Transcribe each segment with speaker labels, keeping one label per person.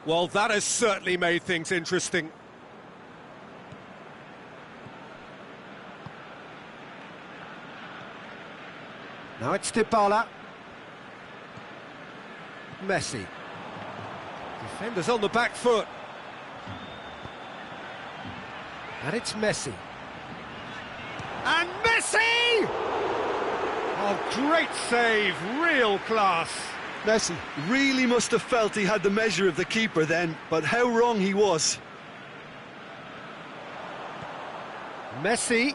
Speaker 1: Well, that has certainly made things interesting. Now it's Dybala. Messi. Defenders on the back foot. And it's Messi. And Messi! Oh, great save, real class.
Speaker 2: Messi really must have felt he had the measure of the keeper then, but how wrong he was.
Speaker 1: Messi.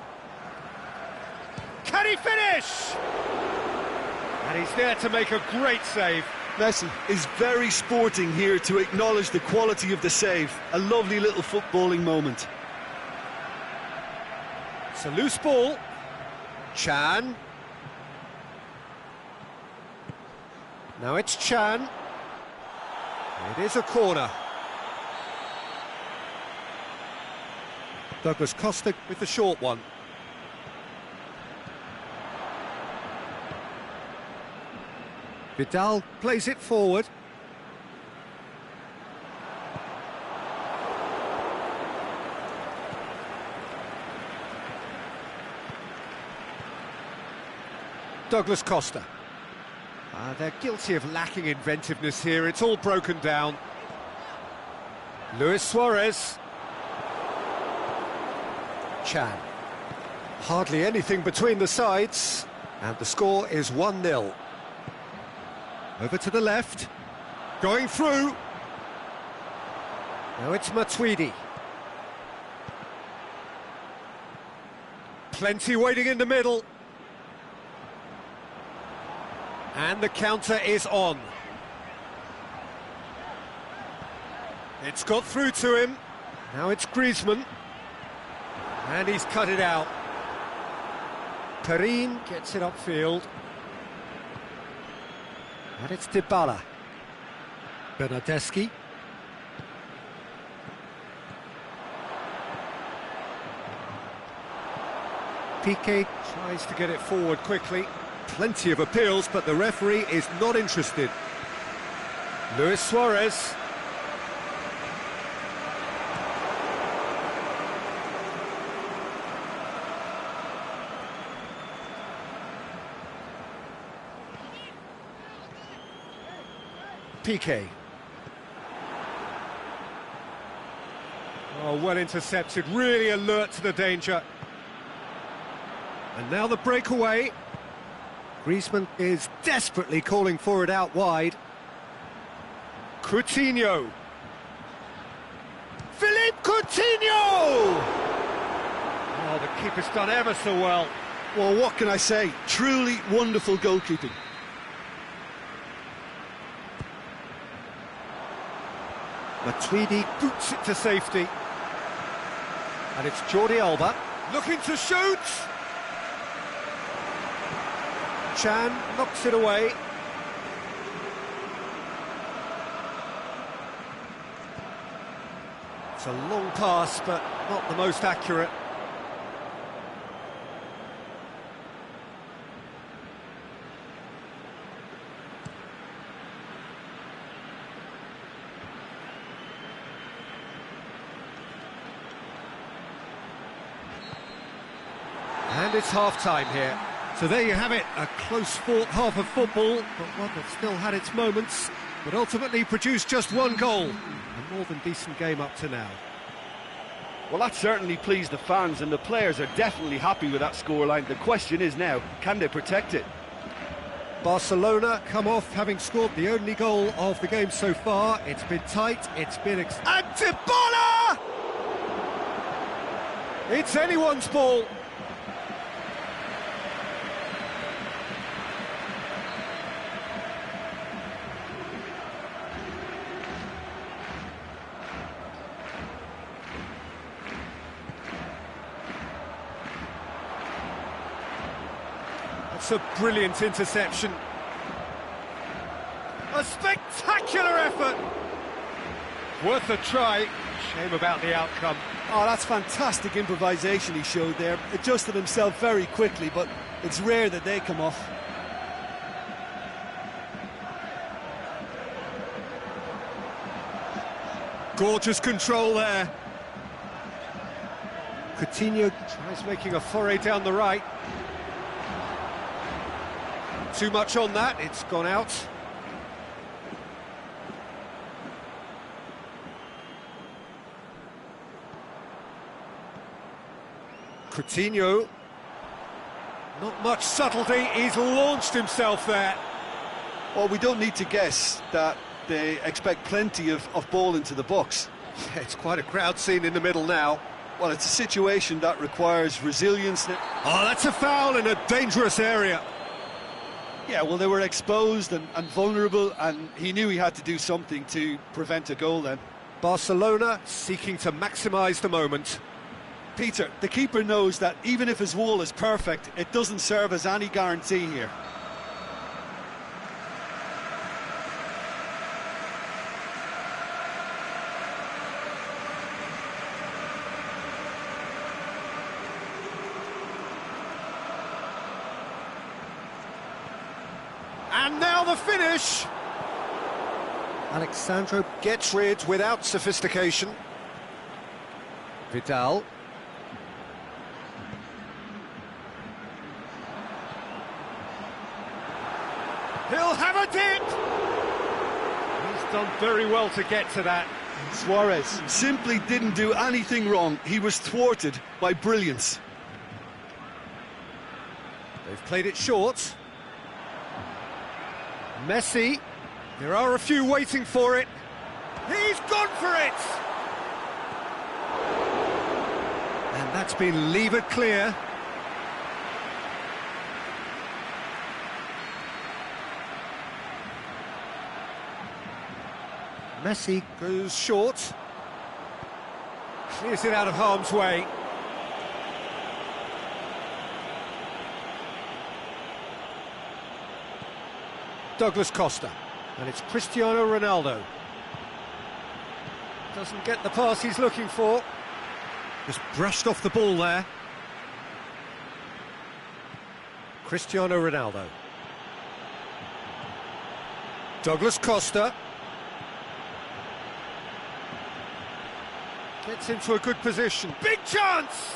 Speaker 1: Can he finish? And he's there to make a great save.
Speaker 2: Messi is very sporting here to acknowledge the quality of the save. A lovely little footballing moment.
Speaker 1: It's a loose ball. Chan. Now it's Chan. It is a corner. Douglas Costa with the short one. Vidal plays it forward. Douglas Costa. They're guilty of lacking inventiveness here. It's all broken down. Luis Suarez. Chan. Hardly anything between the sides. And the score is 1-0. Over to the left. Going through. Now it's Matuidi. Plenty waiting in the middle. And the counter is on. It's got through to him. Now it's Griezmann. And he's cut it out. Perrin gets it upfield. And it's Dybala. Bernardeschi. Piqué tries to get it forward quickly. Plenty of appeals, but the referee is not interested. Luis Suarez. Piqué. Oh, well intercepted, really alert to the danger. And now the breakaway. Griezmann is desperately calling for it out wide. Coutinho. Philippe Coutinho! Oh, the keeper's done ever so well.
Speaker 2: Well, what can I say? Truly wonderful goalkeeping.
Speaker 1: Matuidi boots it to safety. And it's Jordi Alba. Looking to shoot! Chan knocks it away. It's a long pass, but not the most accurate. And it's half-time here. So there you have it, a close-fought half of football, but one that still had its moments, but ultimately produced just one goal. A more than decent game up to now.
Speaker 2: Well, that certainly pleased the fans, and the players are definitely happy with that scoreline. The question is now, can they protect it?
Speaker 1: Barcelona come off having scored the only goal of the game so far. It's been tight, it's been... And Dybala! It's anyone's ball. It's a brilliant interception. A spectacular effort. Worth a try. Shame about the outcome.
Speaker 2: Oh, that's fantastic improvisation he showed there. Adjusted himself very quickly, but it's rare that they come off.
Speaker 1: Gorgeous control there. Coutinho tries making a foray down the right. Too much on that, it's gone out. Coutinho. Not much subtlety, he's launched himself there.
Speaker 2: Well, we don't need to guess that they expect plenty of ball into the box.
Speaker 1: It's quite a crowd scene in the middle now.
Speaker 2: Well, it's a situation that requires resilience.
Speaker 1: Oh, that's a foul in a dangerous area.
Speaker 2: Yeah, well, they were exposed and vulnerable, and he knew he had to do something to prevent a goal then.
Speaker 1: Barcelona seeking to maximise the moment.
Speaker 2: Peter, the keeper knows that even if his wall is perfect, it doesn't serve as any guarantee here.
Speaker 1: And now the finish! Alexandro gets rid without sophistication. Vidal. He'll have a dip! He's done very well to get to that.
Speaker 2: Suarez simply didn't do anything wrong. He was thwarted by brilliance.
Speaker 1: They've played it short. Messi. There are a few waiting for it. He's gone for it! And that's been levered clear. Messi goes short. Clears it out of harm's way. Douglas Costa. And it's Cristiano Ronaldo. Doesn't get the pass he's looking for. Just brushed off the ball there. Cristiano Ronaldo. Douglas Costa. Gets into a good position. Big chance!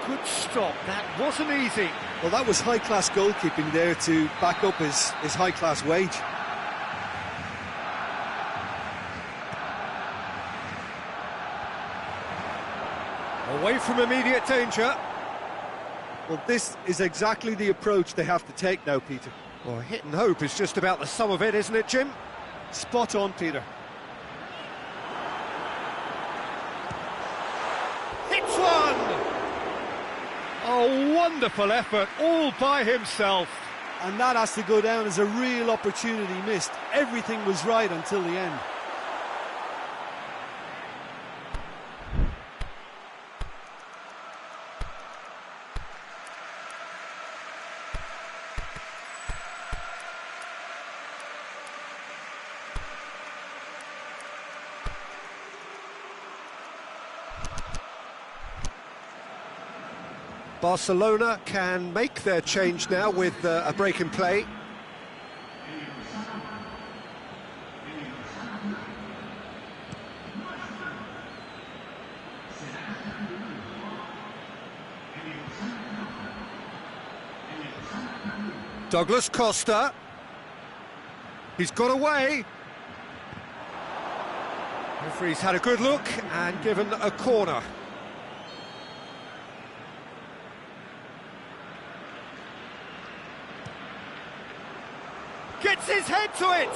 Speaker 1: Good stop. That wasn't easy.
Speaker 2: Well, that was high-class goalkeeping there to back up his high-class wage.
Speaker 1: Away from immediate danger.
Speaker 2: Well, this is exactly the approach they have to take now, Peter.
Speaker 1: Well, hit and hope is just about the sum of it, isn't it, Jim?
Speaker 2: Spot on, Peter.
Speaker 1: Hits one! A wonderful effort, all by himself.
Speaker 2: And that has to go down as a real opportunity missed. Everything was right until the end.
Speaker 1: Barcelona can make their change now with a break in play. Douglas Costa. He's got away. Referee's had a good look and given a corner. Gets his head to it!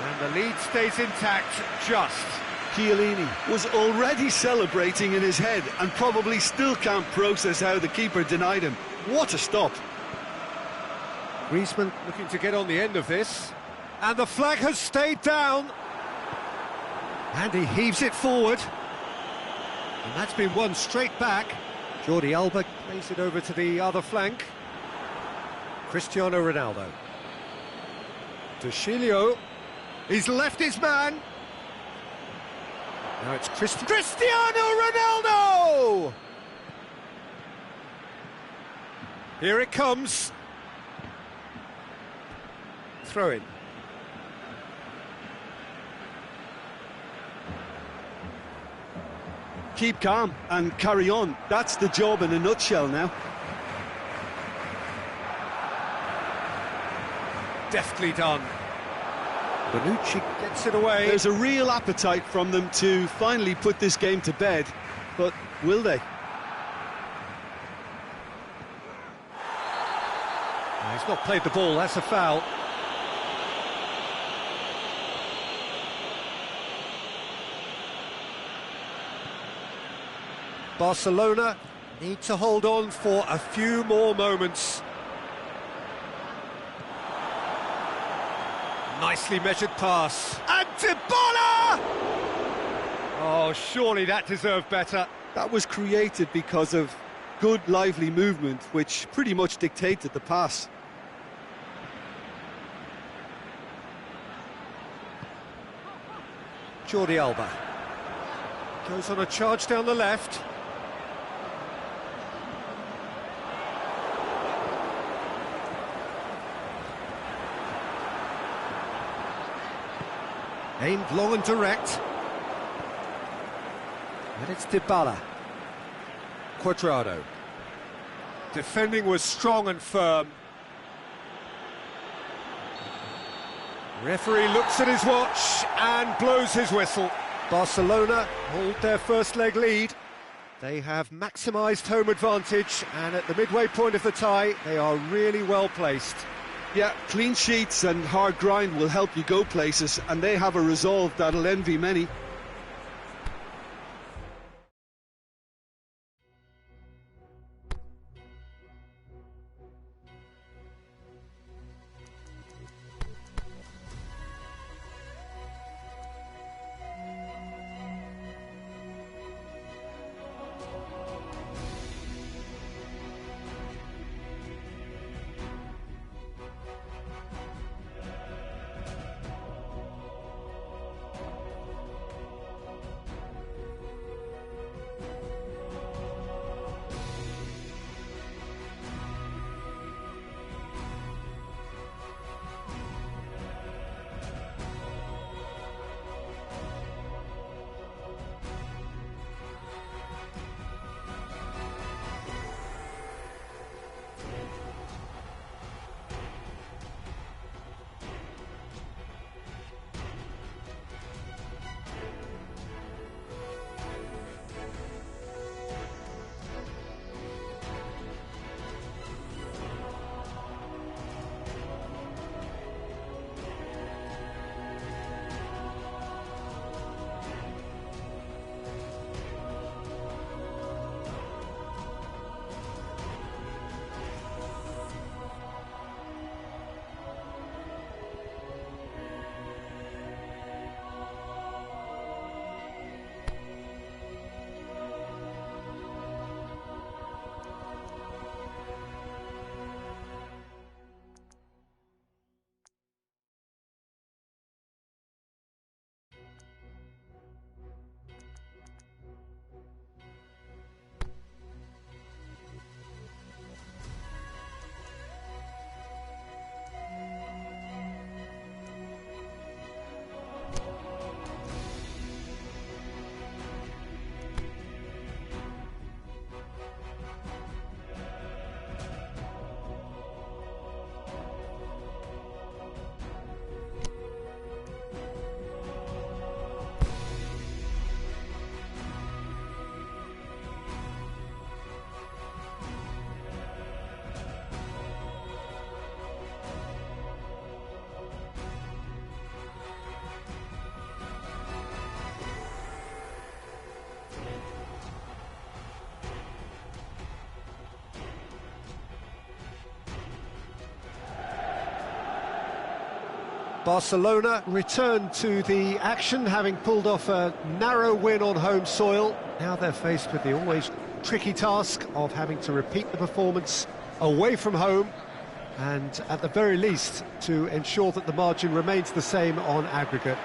Speaker 1: And the lead stays intact, just.
Speaker 2: Chiellini was already celebrating in his head and probably still can't process how the keeper denied him. What a stop!
Speaker 1: Griezmann looking to get on the end of this. And the flag has stayed down. And he heaves it forward. And that's been won straight back. Jordi Alba plays it over to the other flank. Cristiano Ronaldo. Dushilio. He's left his man. Now it's Cristiano Ronaldo! Here it comes. Throw in.
Speaker 3: keep calm and carry on. That's the job in a nutshell now.
Speaker 1: Deftly done. Bonucci gets it away.
Speaker 3: There's a real appetite from them to finally put this game to bed, but will they?
Speaker 1: He's not played the ball, that's a foul. Barcelona need to hold on for a few more moments. Nicely measured pass. And Dybala! Oh, surely that deserved better.
Speaker 3: That was created because of good, lively movement, which pretty much dictated the pass.
Speaker 1: Jordi Alba goes on a charge down the left. Aimed long and direct. And it's Dybala. Cuadrado. Defending was strong and firm. Referee looks at his watch and blows his whistle. Barcelona hold their first leg lead. They have maximised home advantage, and at the midway point of the tie, they are really well placed.
Speaker 3: Yeah, clean sheets and hard grind will help you go places, and they have a resolve that'll envy many.
Speaker 1: Barcelona return to the action, having pulled off a narrow win on home soil. Now they're faced with the always tricky task of having to repeat the performance away from home, and at the very least to ensure that the margin remains the same on aggregate.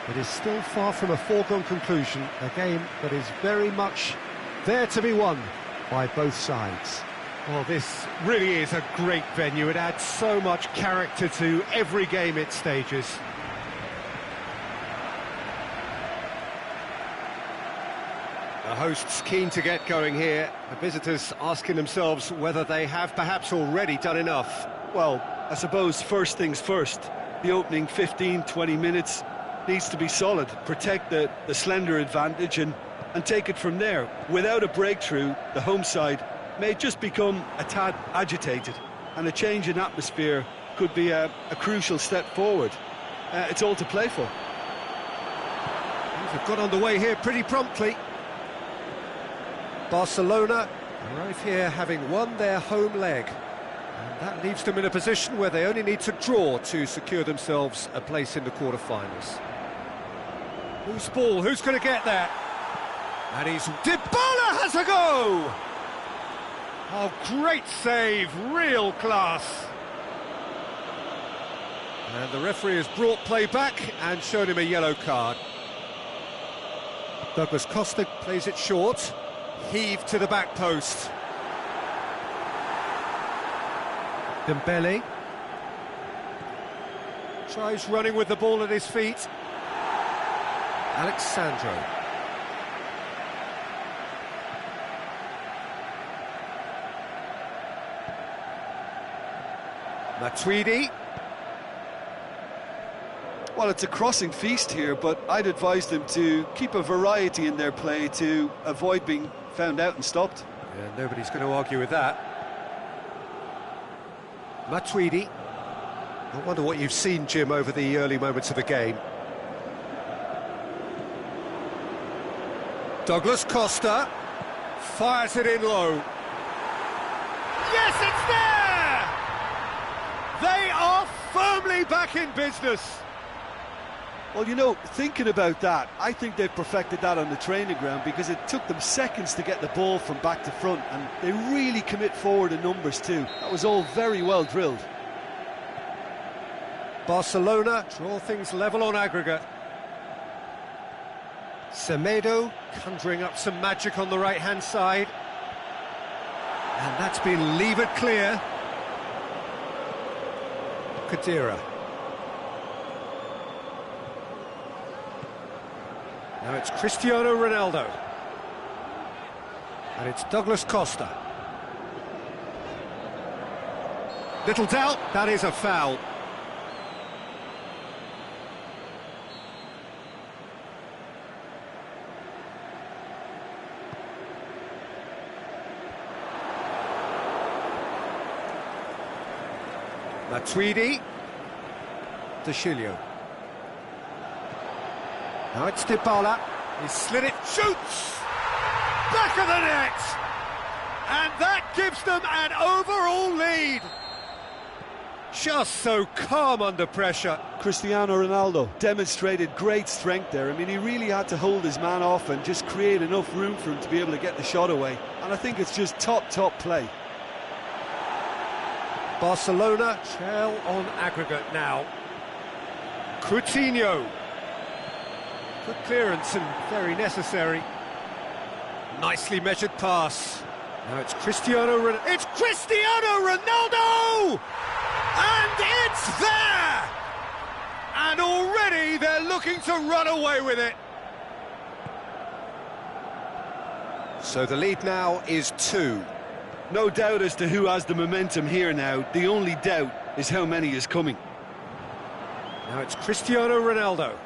Speaker 1: It is still far from a foregone conclusion, a game that is very much there to be won by both sides. Well, this really is a great venue. It adds so much character to every game it stages. The hosts keen to get going here. The visitors asking themselves whether they have perhaps already done enough.
Speaker 3: Well, I suppose first things first. The opening 15-20 minutes needs to be solid. Protect the slender advantage and take it from there. Without a breakthrough, the home side may just become a tad agitated, and a change in atmosphere could be a crucial step forward. It's all to play for.
Speaker 1: They've got underway here pretty promptly. Barcelona arrive here having won their home leg. And that leaves them in a position where they only need to draw to secure themselves a place in the quarter-finals. Whose ball? Who's going to get that? And Dybala has a go! Oh, great save, real class. And the referee has brought play back and shown him a yellow card. Douglas Costa plays it short. Heave to the back post. Dembele tries running with the ball at his feet. Alexandro. Matuidi.
Speaker 3: Well, it's a crossing feast here, but I'd advise them to keep a variety in their play to avoid being found out and stopped.
Speaker 1: Yeah, nobody's going to argue with that. Matuidi. I wonder what you've seen, Jim, over the early moments of the game. Douglas Costa fires it in low. Yes, it's there! They are firmly back in business.
Speaker 3: Well, you know, thinking about that, I think they've perfected that on the training ground, because it took them seconds to get the ball from back to front, and they really commit forward in numbers too. That was all very well drilled.
Speaker 1: Barcelona draw things level on aggregate. Semedo conjuring up some magic on the right-hand side. And that's been levered clear. Khedira. Now it's Cristiano Ronaldo. And it's Douglas Costa. Little doubt, that is a foul. Matuidi. De Chilio. Now it's Dybala. He slid it, shoots! Back of the net! And that gives them an overall lead. Just so calm under pressure.
Speaker 3: Cristiano Ronaldo demonstrated great strength there. I mean, he really had to hold his man off and just create enough room for him to be able to get the shot away. And I think it's just top play.
Speaker 1: Barcelona trail on aggregate now. Coutinho. Good clearance and very necessary. Nicely measured pass. Now it's Cristiano Ronaldo. It's Cristiano Ronaldo! And it's there! And already they're looking to run away with it. So the lead now is 2.
Speaker 3: No doubt as to who has the momentum here now. The only doubt is how many is coming.
Speaker 1: Now it's Cristiano Ronaldo.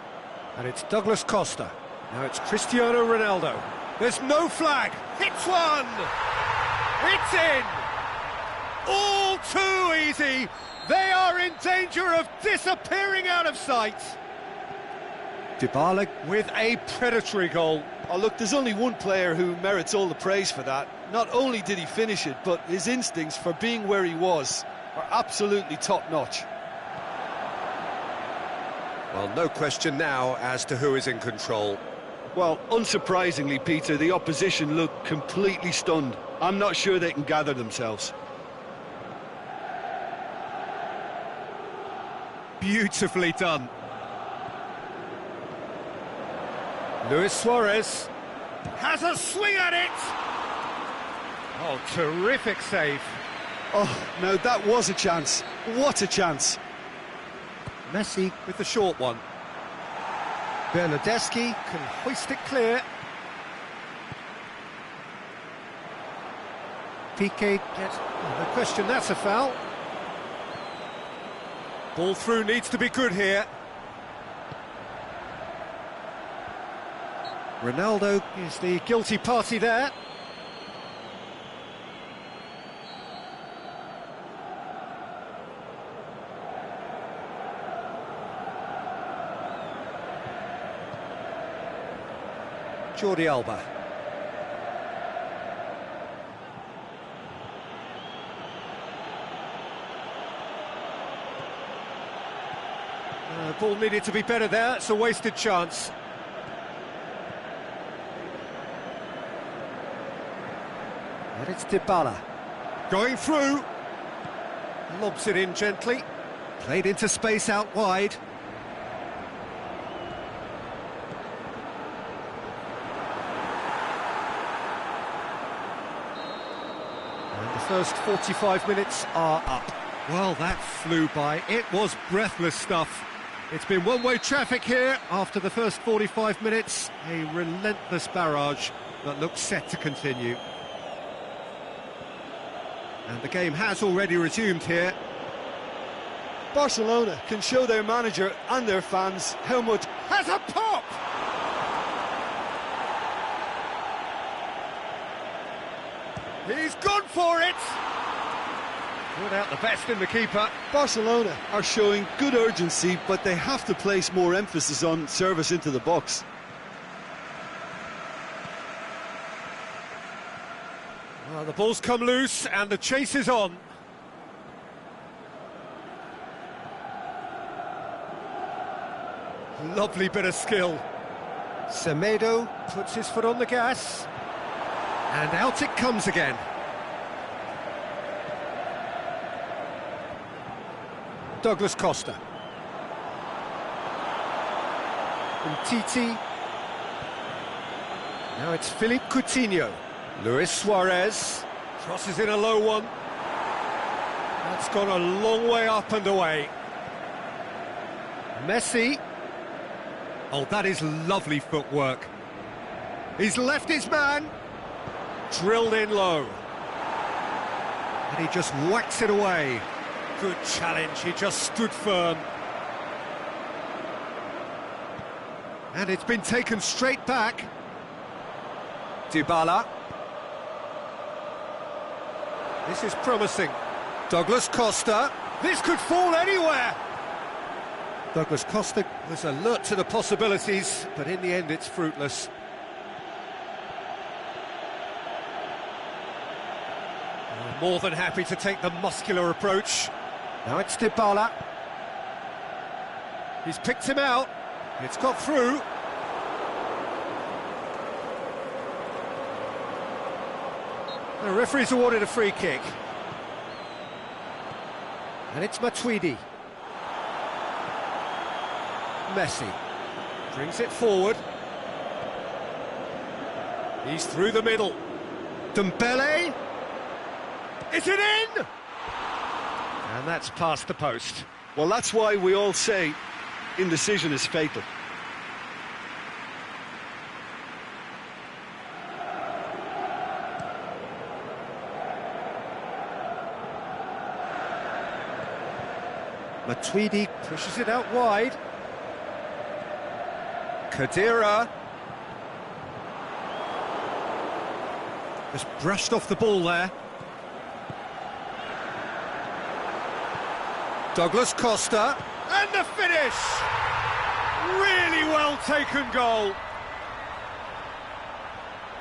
Speaker 1: And it's Douglas Costa. Now it's Cristiano Ronaldo. There's no flag. Hits one. It's in. All too easy. They are in danger of disappearing out of sight. Dybala with a predatory goal.
Speaker 3: Oh, look, there's only one player who merits all the praise for that. Not only did he finish it, but his instincts for being where he was are absolutely top-notch.
Speaker 1: Well, no question now as to who is in control.
Speaker 3: Well, unsurprisingly, Peter, the opposition look completely stunned. I'm not sure they can gather themselves.
Speaker 1: Beautifully done. Luis Suarez has a swing at it. Oh, terrific save.
Speaker 3: Oh, no, that was a chance. What a chance.
Speaker 1: Messi with the short one. Bernardeschi can hoist it clear. Piqué gets... No question, that's a foul. Ball through needs to be good here. Ronaldo is the guilty party there. Jordi Alba. Ball needed to be better there, it's a wasted chance. And it's Dybala. Going through. Lobs it in gently. Played into space out wide. And the first 45 minutes are up. Well, that flew by. It was breathless stuff. It's been one-way traffic here after the first 45 minutes. A relentless barrage that looks set to continue. And the game has already resumed here.
Speaker 3: Barcelona can show their manager and their fans how much...
Speaker 1: Has a pop! He's gone for it! Put out the best in the keeper.
Speaker 3: Barcelona are showing good urgency, but they have to place more emphasis on service into the box.
Speaker 1: Well, the ball's come loose and the chase is on. Lovely bit of skill. Semedo puts his foot on the gas. And out it comes again. Douglas Costa. Umtiti. Now it's Philippe Coutinho. Luis Suarez. Crosses in a low one. That's gone a long way up and away. Messi. Oh, that is lovely footwork. He's left his man. Drilled in low. And he just whacks it away. Good challenge, he just stood firm. And it's been taken straight back. Dybala. This is promising. Douglas Costa. This could fall anywhere. Douglas Costa was alert to the possibilities, but in the end it's fruitless. More than happy to take the muscular approach. Now it's Dybala. He's picked him out. It's got through. The referee's awarded a free kick. And it's Matuidi. Messi brings it forward. He's through the middle. Dembele. Is it in? And that's past the post.
Speaker 3: Well, that's why we all say indecision is fatal.
Speaker 1: Matuidi pushes it out wide. Khedira. Just brushed off the ball there. Douglas Costa, and the finish! Really well taken goal.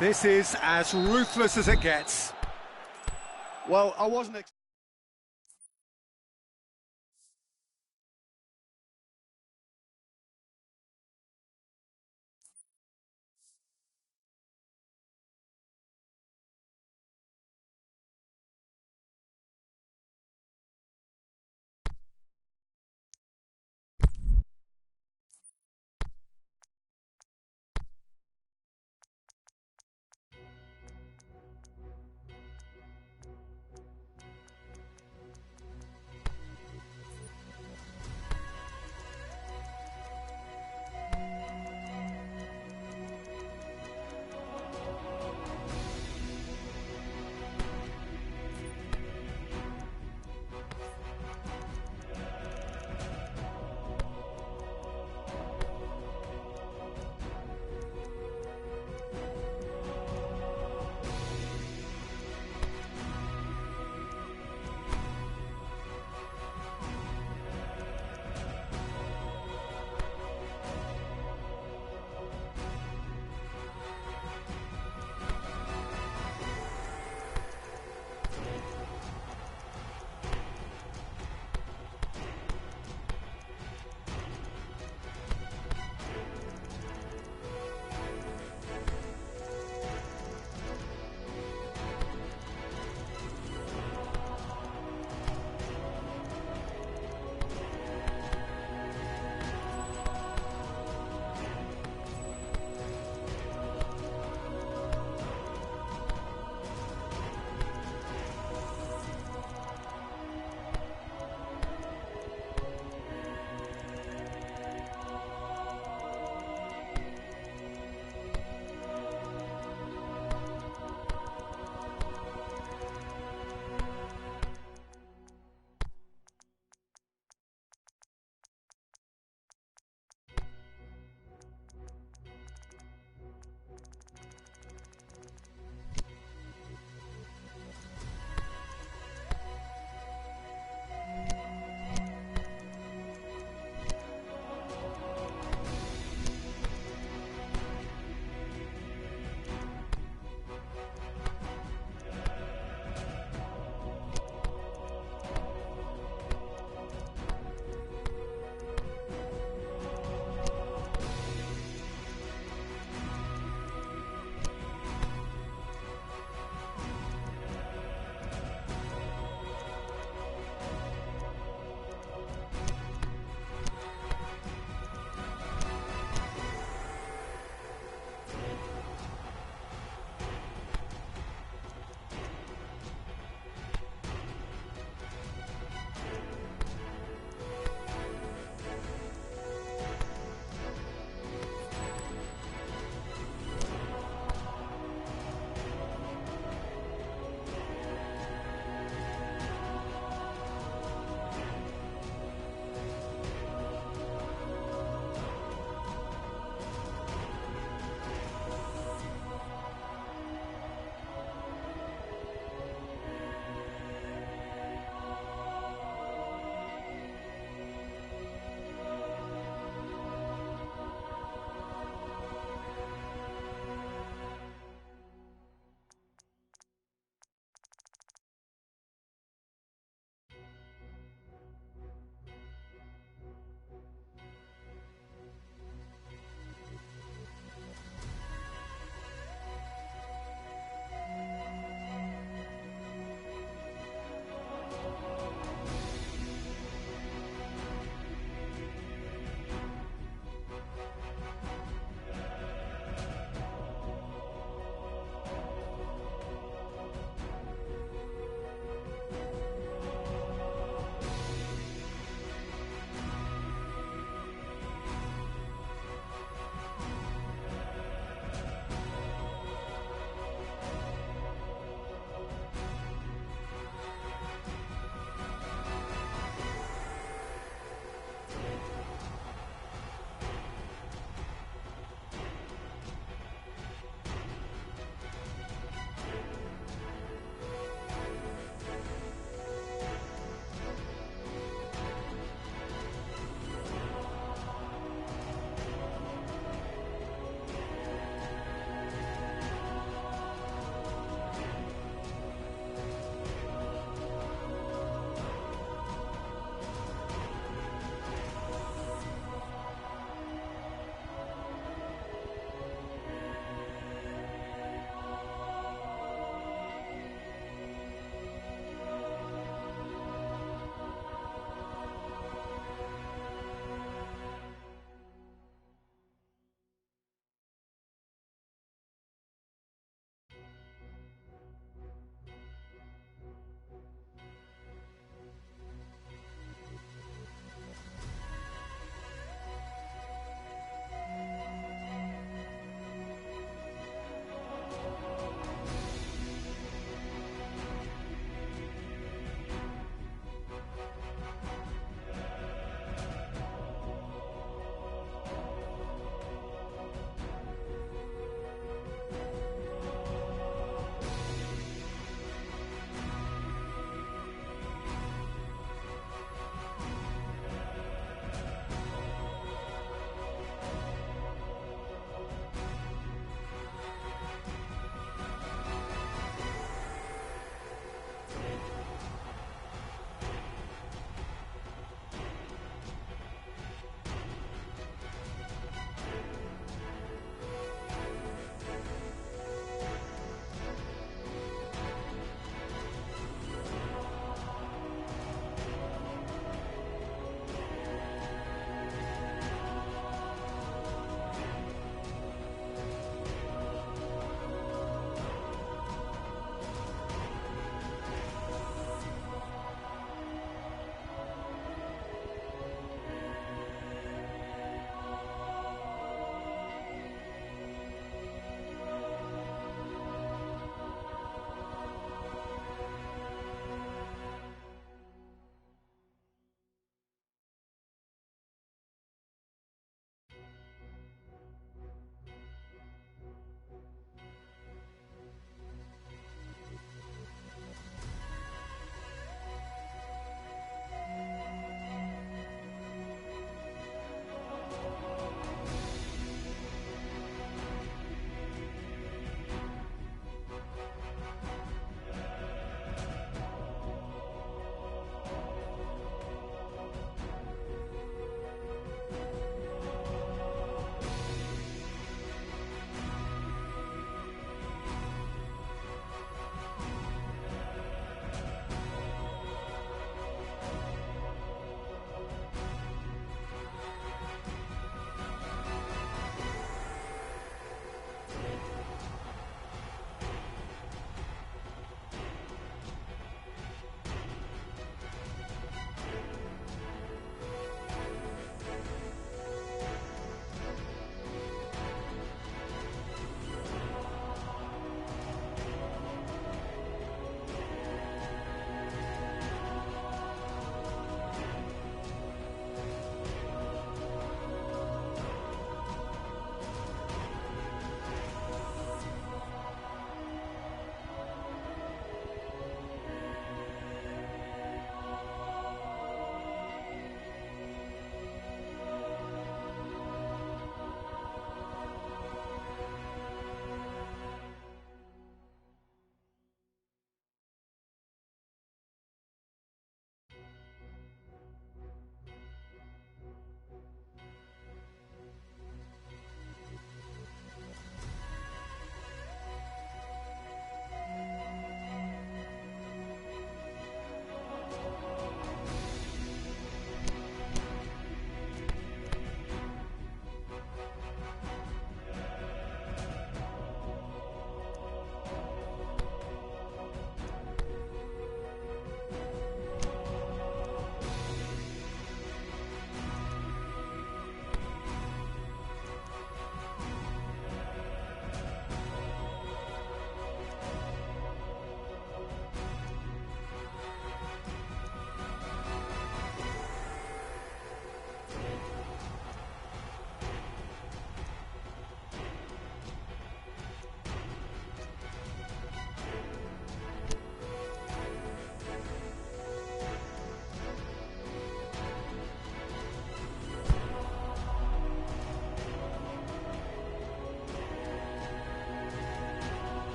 Speaker 1: This is as ruthless as it gets.
Speaker 3: Well, I wasn't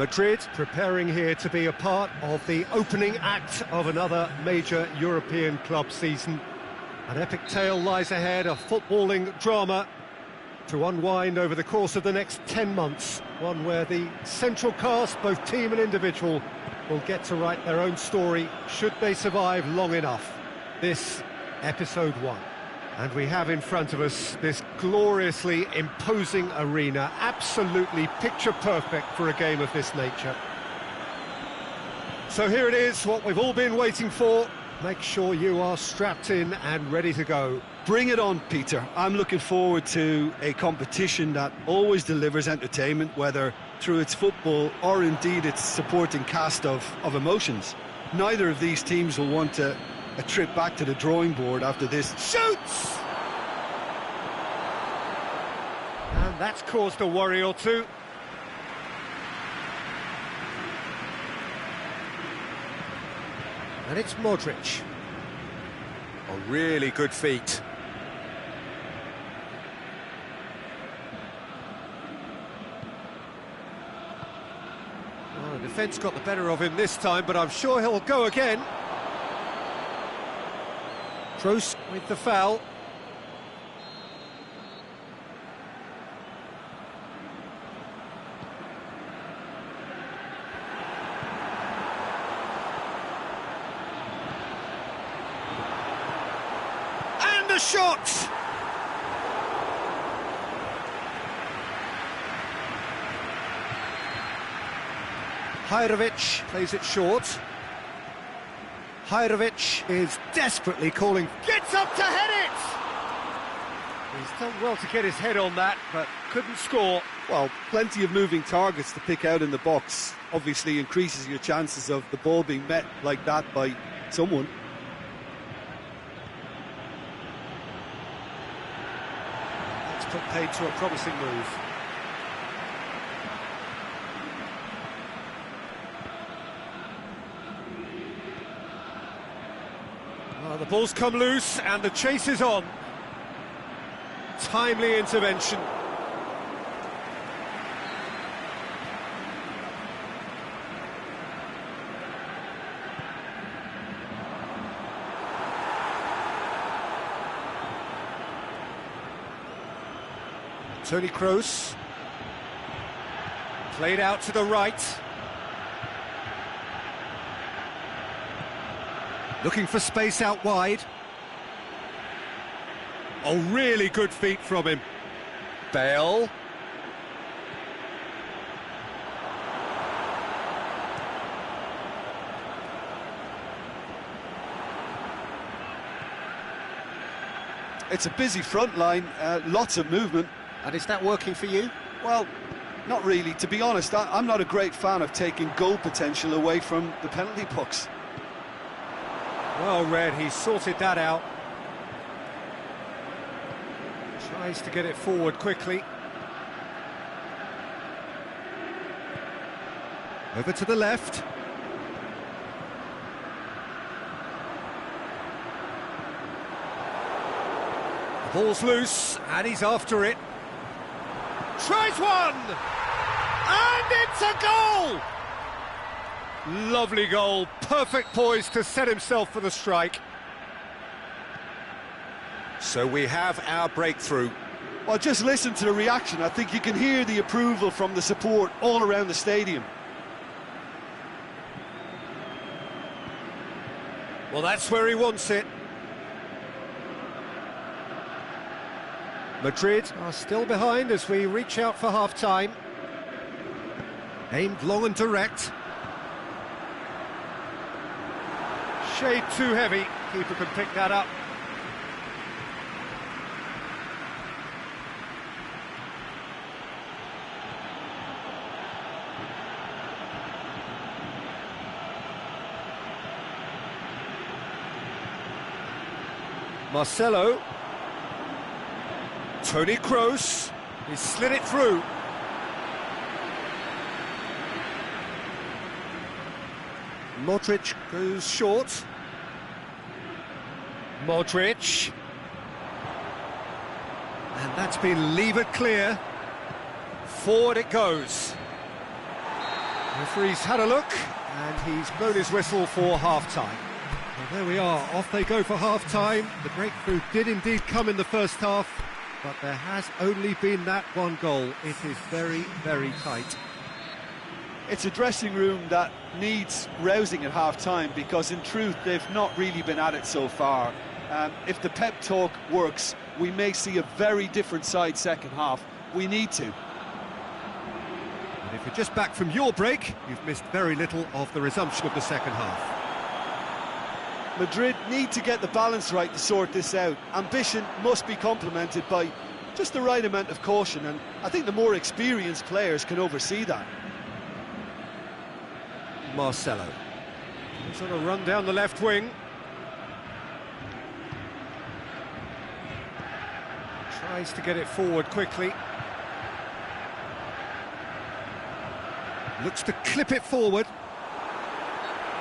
Speaker 1: Madrid preparing here to be a part of the opening act of another major European club season. An epic tale lies ahead, a footballing drama to unwind over the course of the next 10 months. One where the central cast, both team and individual, will get to write their own story should they survive long enough. This, episode 1. And we have in front of us this gloriously imposing arena, absolutely picture perfect for a game of this nature. So here it is, what we've all been waiting for. Make sure you are strapped in and ready to go.
Speaker 3: Bring it on, Peter. I'm looking forward to a competition that always delivers entertainment, whether through its football or indeed its supporting cast of emotions. Neither of these teams will want a trip back to the drawing board after this.
Speaker 1: Shoots! And that's caused a worry or two. And it's Modric.
Speaker 4: Oh, really good feet.
Speaker 1: Well, the defence got the better of him this time, but I'm sure he'll go again. Kroos with the foul. And a shot! Hajrovic plays it short. Hajrovic is desperately calling. Gets up to head it! He's done well to get his head on that, but couldn't score.
Speaker 3: Well, plenty of moving targets to pick out in the box. Obviously increases your chances of the ball being met like that by someone.
Speaker 1: That's put paid to a promising move. Well, the ball's come loose and the chase is on. Timely intervention. Toni Kroos. Played out to the right. Looking for space out wide. Oh, really good feet from him. Bale.
Speaker 3: It's a busy front line, lots of movement.
Speaker 1: And is that working for you?
Speaker 3: Well, not really. To be honest, I'm not a great fan of taking goal potential away from the penalty box.
Speaker 1: Well read, he sorted that out. Tries to get it forward quickly. Over to the left. The ball's loose, and he's after it. Tries one! And it's a goal! Lovely goal, perfect poise to set himself for the strike.
Speaker 4: So we have our breakthrough.
Speaker 3: Well, just listen to the reaction. I think you can hear the approval from the support all around the stadium.
Speaker 1: Well, that's where he wants it. Madrid are still behind as we reach out for half-time. Aimed long and direct. Shade too heavy, keeper can pick that up. Marcelo. Toni Kroos. He slid it through. Modric goes short. Modric. And that's been levered clear. Forward it goes. The referee's had a look, and he's blown his whistle for half-time. Well, there we are, off they go for half-time. The breakthrough did indeed come in the first half, but there has only been that one goal. It is very, very tight.
Speaker 3: It's a dressing room that needs rousing at half-time, because in truth they've not really been at it so far. If the pep talk works, we may see a very different side second half. We need to.
Speaker 1: And if you're just back from your break, you've missed very little of the resumption of the second half.
Speaker 3: Madrid need to get the balance right to sort this out. Ambition must be complemented by just the right amount of caution, and I think the more experienced players can oversee that.
Speaker 1: Marcelo. He's on a run down the left wing. Tries to get it forward quickly. Looks to clip it forward.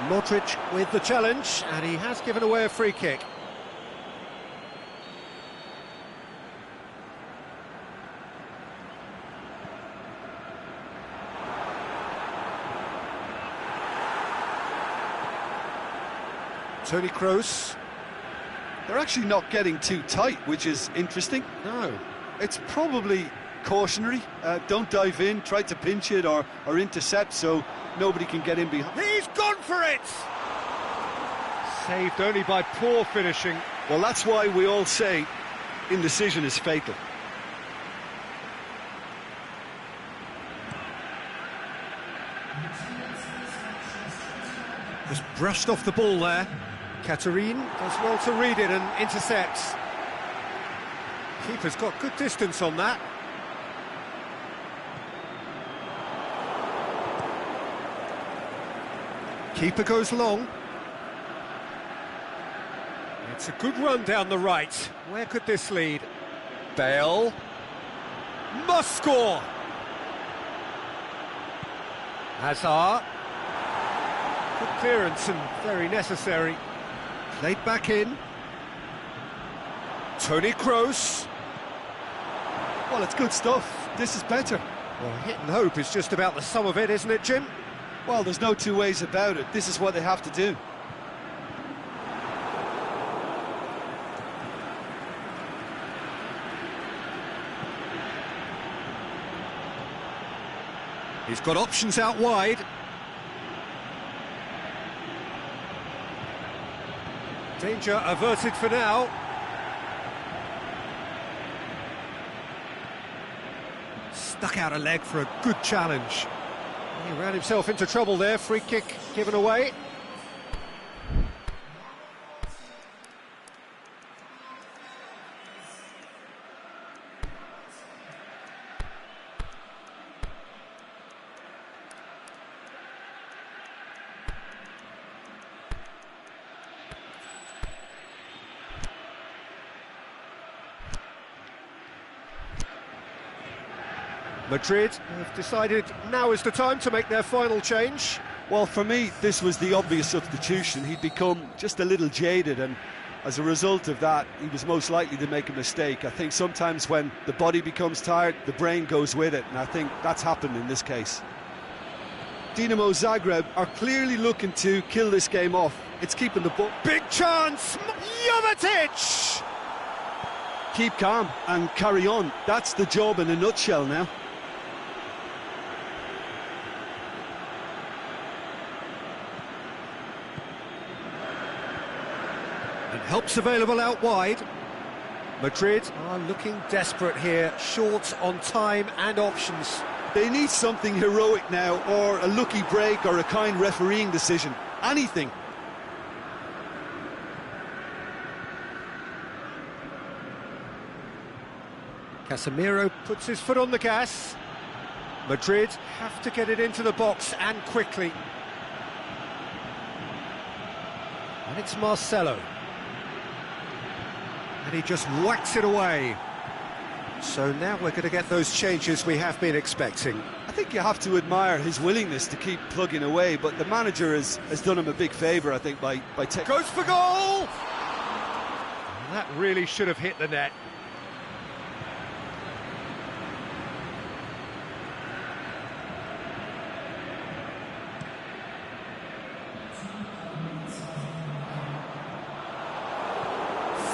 Speaker 1: Modric with the challenge, and he has given away a free kick. Toni Kroos.
Speaker 3: They're actually not getting too tight, which is interesting.
Speaker 1: No.
Speaker 3: It's probably cautionary. Don't dive in, try to pinch it or intercept so nobody can get in behind.
Speaker 1: He's gone for it! Saved only by poor finishing.
Speaker 3: Well, that's why we all say indecision is fatal.
Speaker 1: Just brushed off the ball there. Katerine does well to read it and intercepts. Keeper's got good distance on that. Keeper goes long. It's a good run down the right. Where could this lead? Bale. Must score! Hazard. Good clearance and very necessary. Played back in. Toni Kroos.
Speaker 3: Well, it's good stuff. This is better.
Speaker 1: Well, hit and hope is just about the sum of it, isn't it, Jim?
Speaker 3: Well, there's no two ways about it. This is what they have to do.
Speaker 1: He's got options out wide. Danger averted for now. Stuck out a leg for a good challenge. He ran himself into trouble there. Free kick given away. Madrid have decided now is the time to make their final change.
Speaker 3: Well, for me, this was the obvious substitution. He'd become just a little jaded, and as a result of that, he was most likely to make a mistake. I think sometimes when the body becomes tired, the brain goes with it, and I think that's happened in this case. Dinamo Zagreb are clearly looking to kill this game off. It's keeping the ball.
Speaker 1: Big chance! Jovetic!
Speaker 3: Keep calm and carry on. That's the job in a nutshell now.
Speaker 1: Help's available out wide. Madrid are looking desperate here, short on time and options.
Speaker 3: They need something heroic now, or a lucky break, or a kind refereeing decision. Anything.
Speaker 1: Casemiro puts his foot on the gas. Madrid have to get it into the box and quickly. And it's Marcelo. And he just whacks it away. So now we're going to get those changes we have been expecting.
Speaker 3: I think you have to admire his willingness to keep plugging away, but the manager has done him a big favour, I think, by taking...
Speaker 1: Goes for goal! That really should have hit the net.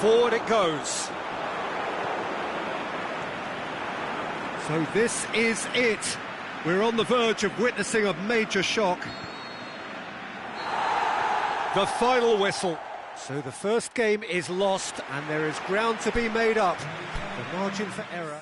Speaker 1: Forward it goes. So this is it. We're on the verge of witnessing a major shock. The final whistle. So the first game is lost and there is ground to be made up. The margin for error.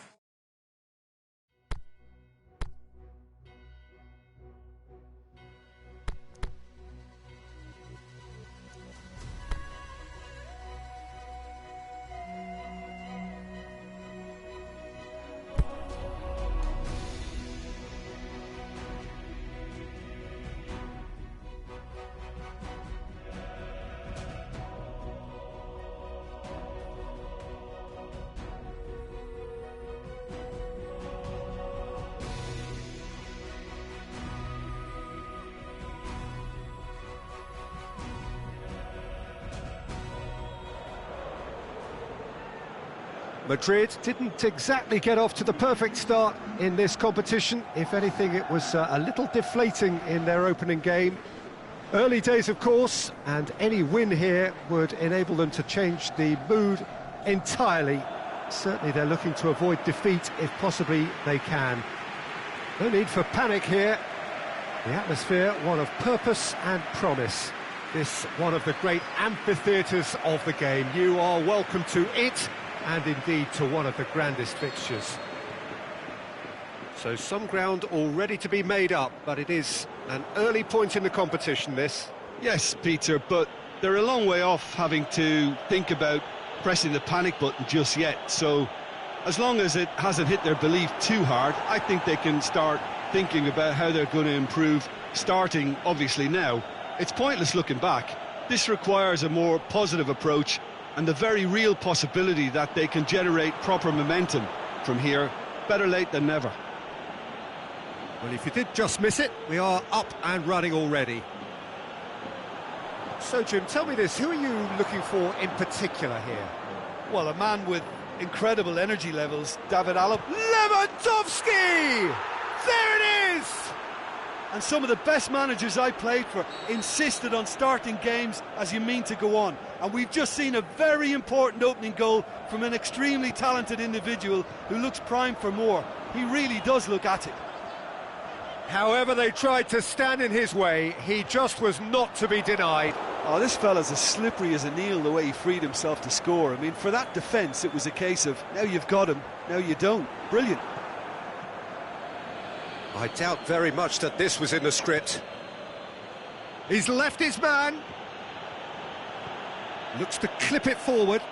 Speaker 1: Madrid didn't exactly get off to the perfect start in this competition. If anything, it was a little deflating in their opening game. Early days, of course, and any win here would enable them to change the mood entirely. Certainly they're looking to avoid defeat if possibly they can. No need for panic here. The atmosphere, one of purpose and promise. This one of the great amphitheatres of the game. You are welcome to it, and indeed to one of the grandest fixtures. So some ground already to be made up, but it is an early point in the competition, this.
Speaker 3: Yes, Peter, but they're a long way off having to think about pressing the panic button just yet. So as long as it hasn't hit their belief too hard, I think they can start thinking about how they're going to improve, starting obviously now. It's pointless looking back. This requires a more positive approach and the very real possibility that they can generate proper momentum from here. Better late than never.
Speaker 1: Well, if you did just miss it, we are up and running already. So, Jim, tell me this, who are you looking for in particular here?
Speaker 3: Well, a man with incredible energy levels, David Alaba.
Speaker 1: Lewandowski! There it is!
Speaker 3: And some of the best managers I played for insisted on starting games as you mean to go on. And we've just seen a very important opening goal from an extremely talented individual who looks primed for more. He really does look at it.
Speaker 1: However they tried to stand in his way, he just was not to be denied.
Speaker 3: Oh, this fella's as slippery as an eel the way he freed himself to score. I mean, for that defence, it was a case of, now you've got him, now you don't. Brilliant.
Speaker 4: I doubt very much that this was in the script.
Speaker 1: He's left his man. Looks to clip it forward.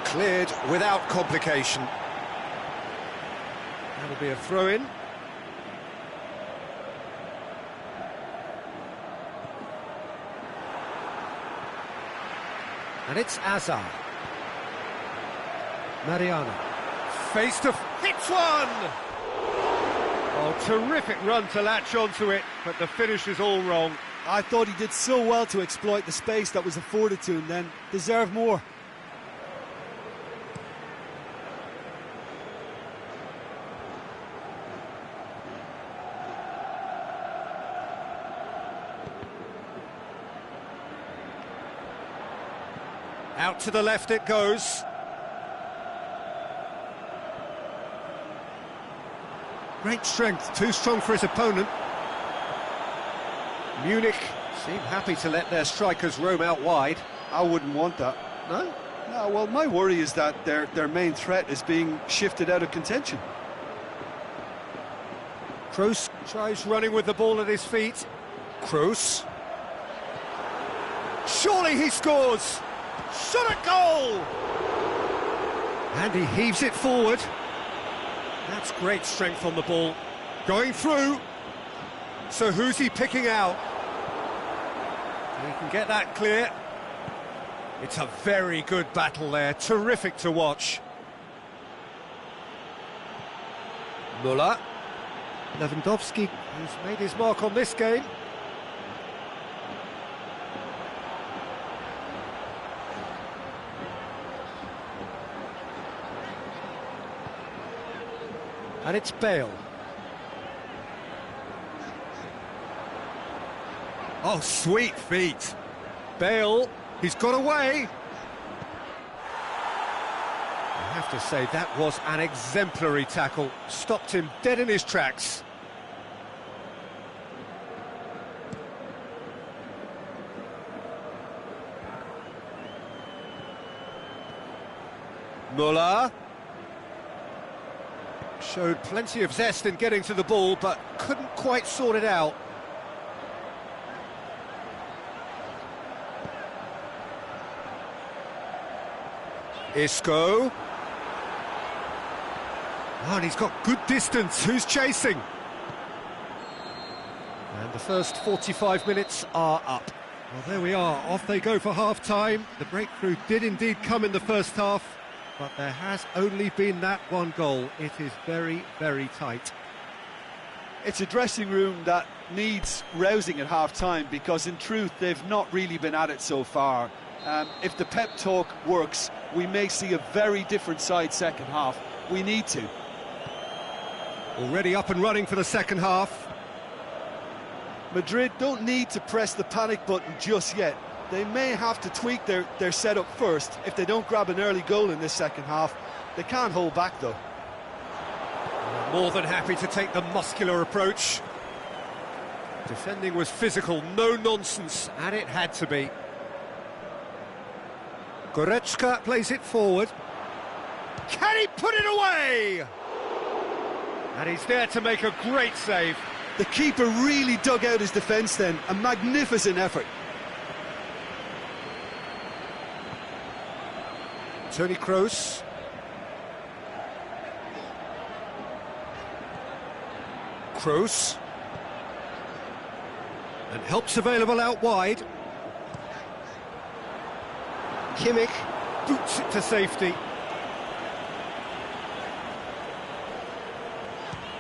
Speaker 4: Cleared without complication.
Speaker 1: That'll be a throw-in. And it's Azar. Mariano. Face to... hits one! Oh, terrific run to latch onto it, but the finish is all wrong.
Speaker 3: I thought he did so well to exploit the space that was afforded to him then. Deserved more.
Speaker 1: Out to the left it goes. Great strength, too strong for his opponent. Munich seem happy to let their strikers roam out wide.
Speaker 3: I wouldn't want that.
Speaker 1: No?
Speaker 3: No, well, my worry is that their main threat is being shifted out of contention.
Speaker 1: Kroos tries running with the ball at his feet. Kroos. Surely he scores! Shot at goal! And he heaves it forward. That's great strength on the ball. Going through. So who's he picking out? He can get that clear. It's a very good battle there. Terrific to watch. Müller. Lewandowski, who's made his mark on this game. And it's Bale. Oh, sweet feet. Bale, he's got away. I have to say, that was an exemplary tackle. Stopped him dead in his tracks. Muller showed plenty of zest in getting to the ball, but couldn't quite sort it out. Isco. Oh, and he's got good distance. Who's chasing? And the first 45 minutes are up. Well, there we are. Off they go for half-time. The breakthrough did indeed come in the first half, but there has only been that one goal. It is very, very tight.
Speaker 3: It's a dressing room that needs rousing at half-time, because in truth they've not really been at it so far. If the pep talk works, we may see a very different side second half. We need to.
Speaker 1: Already up and running for the second half.
Speaker 3: Madrid don't need to press the panic button just yet. They may have to tweak their setup first. If they don't grab an early goal in this second half, they can't hold back though.
Speaker 1: More than happy to take the muscular approach. Defending was physical, no nonsense, and it had to be. Goretzka plays it forward. Can he put it away? And he's there to make a great save.
Speaker 3: The keeper really dug out his defence then. A magnificent effort.
Speaker 1: Toni Kroos. Kroos. And help's available out wide. Kimmich boots it to safety.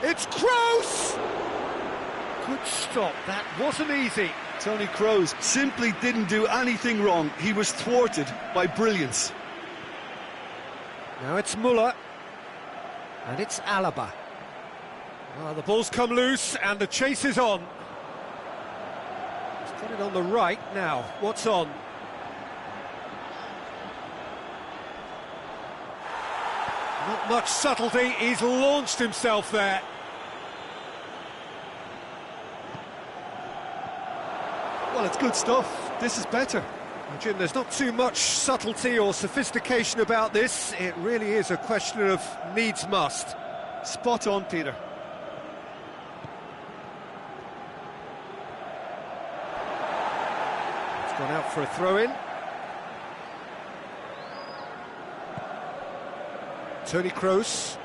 Speaker 1: It's Kroos! Good stop, that wasn't easy.
Speaker 3: Toni Kroos simply didn't do anything wrong. He was thwarted by brilliance.
Speaker 1: Now it's Muller. And it's Alaba. Well, the ball's come loose and the chase is on. He's got it on the right now. What's on? Not much subtlety, he's launched himself there.
Speaker 3: Well, it's good stuff. This is better.
Speaker 1: Well, Jim, there's not too much subtlety or sophistication about this. It really is a question of needs must.
Speaker 3: Spot on, Peter.
Speaker 1: It's gone out for a throw-in. Toni Kroos.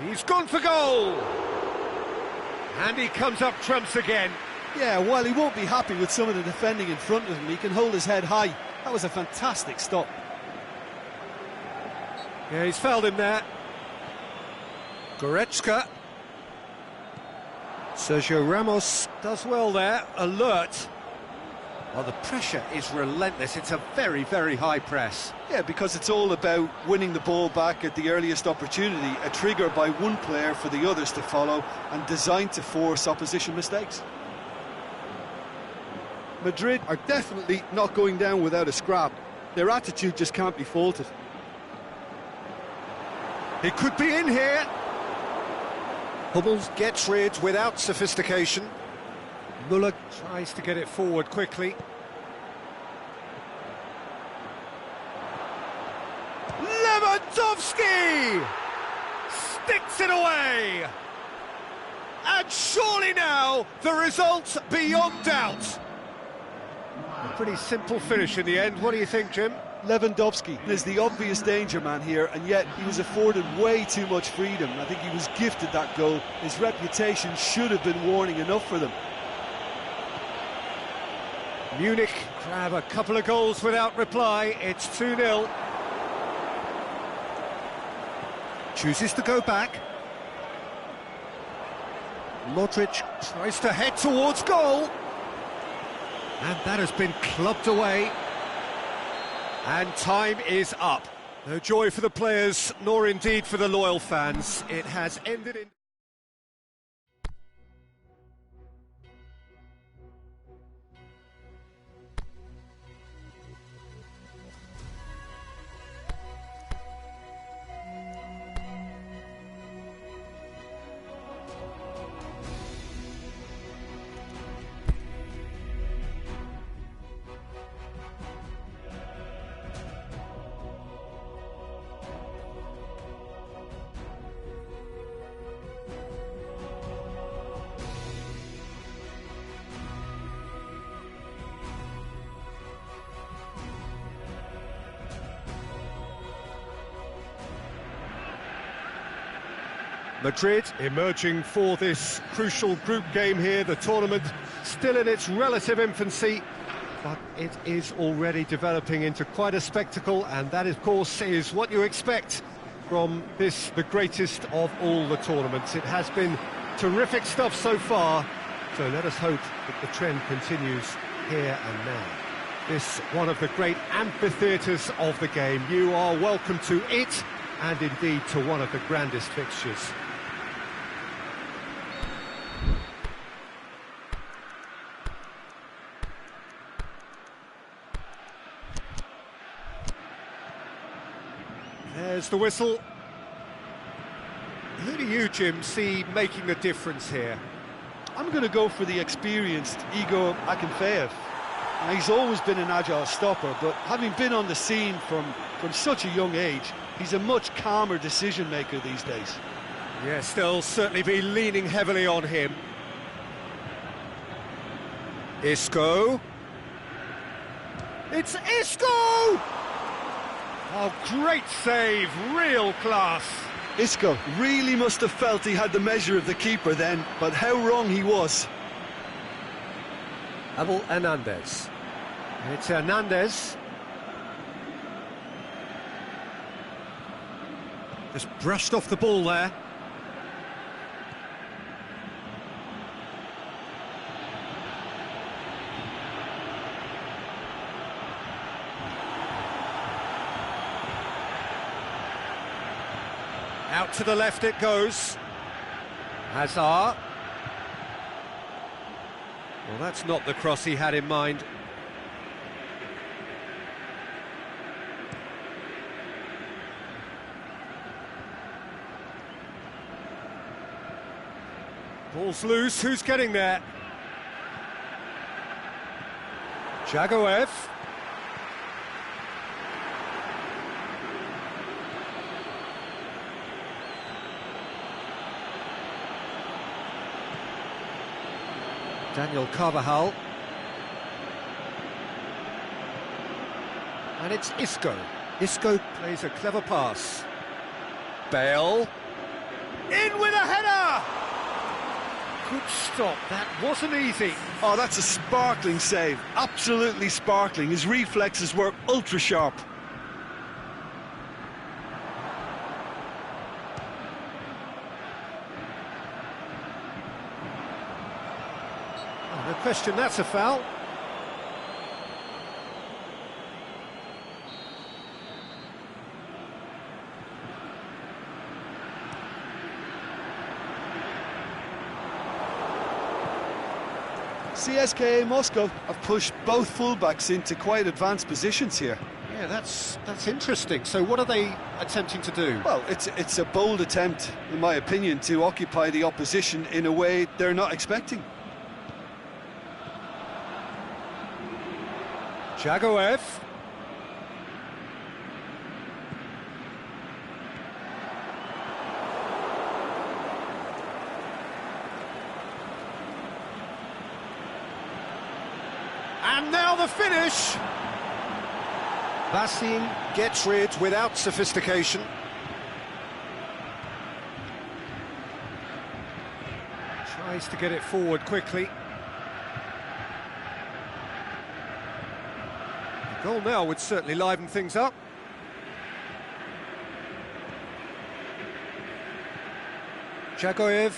Speaker 1: He's gone for goal! And he comes up trumps again.
Speaker 3: Yeah, while he won't be happy with some of the defending in front of him, he can hold his head high. That was a fantastic stop.
Speaker 1: Yeah, he's fouled him there. Goretzka. Sergio Ramos does well there, alert. Well, the pressure is relentless. It's a very, very high press.
Speaker 3: Yeah, because it's all about winning the ball back at the earliest opportunity, a trigger by one player for the others to follow, and designed to force opposition mistakes. Madrid are definitely not going down without a scrap. Their attitude just can't be faulted.
Speaker 1: It could be in here.
Speaker 4: Hummels gets rid without sophistication.
Speaker 1: Muller tries to get it forward quickly. Lewandowski sticks it away. And surely now the result beyond doubt. A pretty simple finish in the end. What do you think, Jim?
Speaker 3: Lewandowski is the obvious danger man here, and yet he was afforded way too much freedom. I think he was gifted that goal. His reputation should have been warning enough for them.
Speaker 1: Munich grab a couple of goals without reply. It's 2-0. Chooses to go back. Modric tries to head towards goal. And that has been clubbed away. And time is up. No joy for the players, nor indeed for the loyal fans. It has ended in... Madrid emerging for this crucial group game here. The tournament still in its relative infancy, but it is already developing into quite a spectacle, and that, of course, is what you expect from this, the greatest of all the tournaments. It has been terrific stuff so far, so let us hope that the trend continues here and now. This one of the great amphitheatres of the game. You are welcome to it, and indeed to one of the grandest fixtures. There's the whistle. Who do you, Jim, see making the difference here?
Speaker 3: I'm going to go for the experienced Igor Akinfeev. Now, he's always been an agile stopper, but having been on the scene from such a young age, he's a much calmer decision maker these days.
Speaker 1: Yes, they'll certainly be leaning heavily on him. Isco. It's Isco! Oh, great save, real class.
Speaker 3: Isco really must have felt he had the measure of the keeper then, but how wrong he was.
Speaker 1: Abel Hernandez. It's Hernandez. Just brushed off the ball there. Out to the left it goes. Hazard. Well, that's not the cross he had in mind. Ball's loose, who's getting there? Jagoev. Daniel Carvajal. And it's Isco. Isco plays a clever pass. Bale. In with a header! Good stop, that wasn't easy.
Speaker 3: Oh, that's a sparkling save, absolutely sparkling. His reflexes were ultra sharp.
Speaker 1: Oh, no question, that's a foul.
Speaker 3: CSKA Moscow have pushed both fullbacks into quite advanced positions here.
Speaker 1: Yeah, that's interesting. So what are they attempting to do?
Speaker 3: Well, it's a bold attempt, in my opinion, to occupy the opposition in a way they're not expecting.
Speaker 1: Jagoev. And now the finish!
Speaker 4: Basim gets rid without sophistication.
Speaker 1: Tries to get it forward quickly. The goal now would certainly liven things up. Jagoev.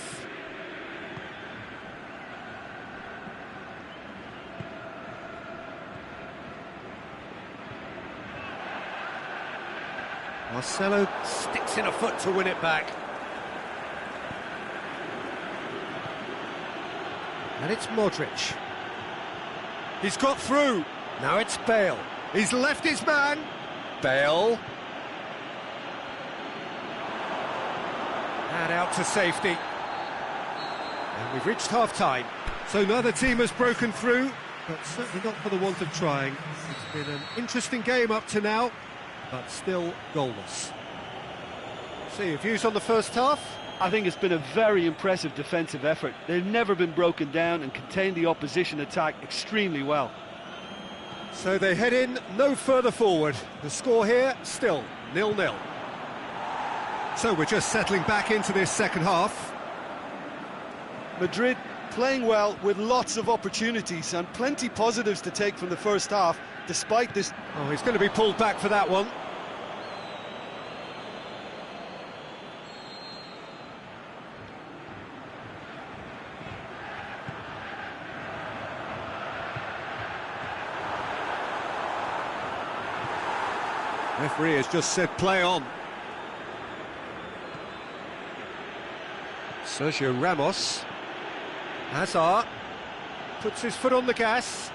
Speaker 1: Marcelo sticks in a foot to win it back. And it's Modric. He's got through. Now it's Bale. He's left his man. Bale. And out to safety. And we've reached half-time. So neither team has broken through, but certainly not for the want of trying. It's been an interesting game up to now, but still goalless. See your views on the first half?
Speaker 2: I think it's been a very impressive defensive effort. They've never been broken down and contained the opposition attack extremely well.
Speaker 1: So they head in no further forward. The score here, still 0-0. So we're just settling back into this second half.
Speaker 3: Madrid playing well with lots of opportunities and plenty positives to take from the first half, despite this.
Speaker 1: Oh, he's going to be pulled back for that one. Referee has just said play on. Sergio Ramos. Hazard puts his foot on the gas.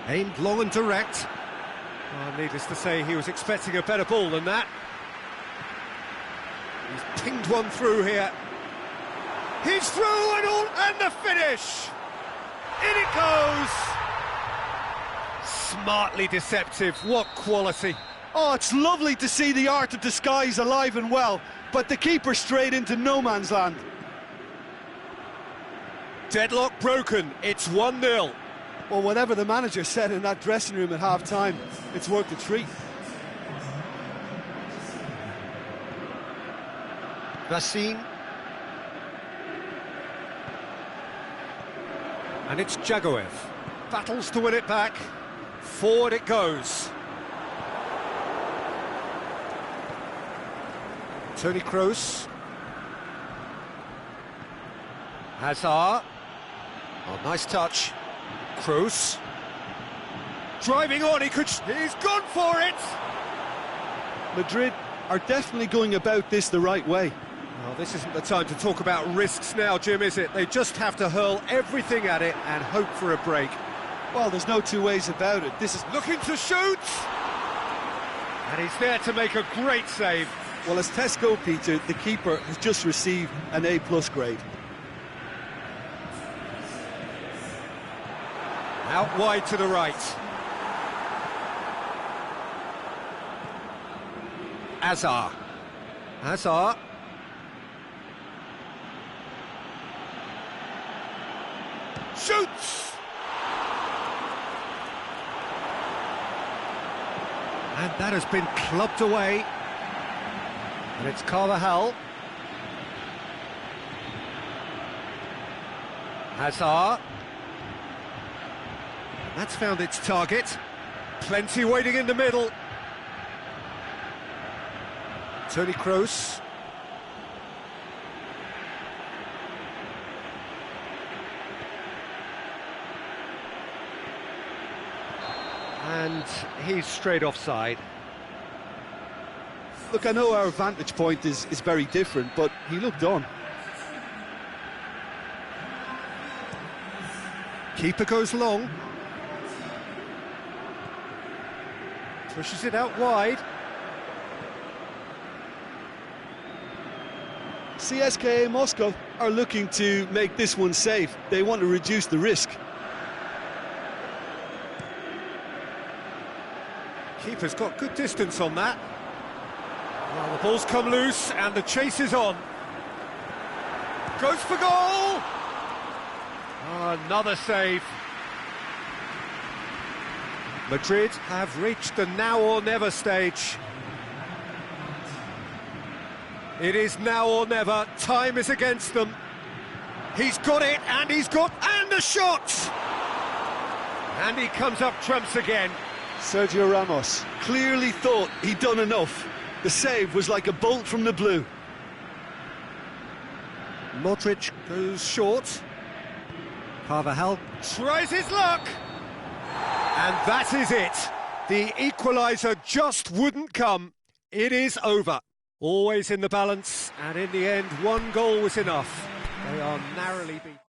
Speaker 1: Aimed long and direct. Oh, needless to say, he was expecting a better ball than that. He's pinged one through here. He's through and the finish! In it goes! Smartly deceptive, what quality.
Speaker 3: Oh, it's lovely to see the art of disguise alive and well, but the keeper straight into no man's land.
Speaker 1: Deadlock broken, it's 1-0.
Speaker 3: Well, whatever the manager said in that dressing room at half-time, it's worked a treat.
Speaker 1: Racine. And it's Jagoev. Battles to win it back. Forward it goes. Toni Kroos. Hazard. Oh, nice touch. Kroos. Driving on, he's gone for it!
Speaker 3: Madrid are definitely going about this the right way.
Speaker 1: Well, this isn't the time to talk about risks now, Jim, is it? They just have to hurl everything at it and hope for a break.
Speaker 3: Well, there's no two ways about it. This is
Speaker 1: looking to shoot! And he's there to make a great save.
Speaker 3: Well, as tests go, Peter, the keeper has just received an A+ grade.
Speaker 1: Out wide to the right. Hazard. Hazard. Shoots! And that has been clubbed away. And it's Carvajal. Hazard. That's found its target. Plenty waiting in the middle. Toni Kroos. And he's straight offside.
Speaker 3: Look, I know our vantage point is very different, but he looked on.
Speaker 1: Keeper goes long. Pushes it out wide.
Speaker 3: CSKA Moscow are looking to make this one safe. They want to reduce the risk.
Speaker 1: Keeper's got good distance on that. Well, the ball's come loose and the chase is on. Goes for goal! Oh, another save. Madrid have reached the now or never stage. It is now or never. Time is against them. He's got it, and and the shot! And he comes up trumps again.
Speaker 3: Sergio Ramos clearly thought he'd done enough. The save was like a bolt from the blue.
Speaker 1: Modric goes short. Carvajal tries his luck. And that is it. The equaliser just wouldn't come. It is over. Always in the balance, and in the end, one goal was enough. They are narrowly beaten.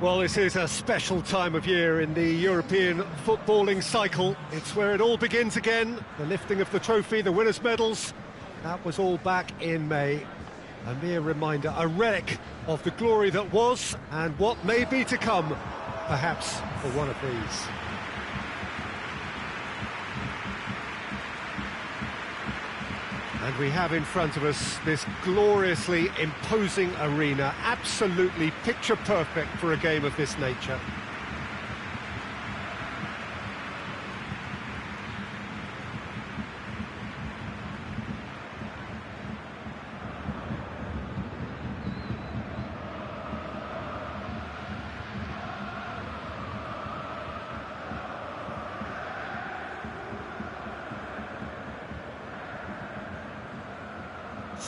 Speaker 1: Well, this is a special time of year in the European footballing cycle. It's where it all begins again. The lifting of the trophy, the winners' medals. That was all back in May. A mere reminder, a relic of the glory that was and what may be to come, perhaps for one of these. And we have in front of us this gloriously imposing arena, absolutely picture perfect for a game of this nature.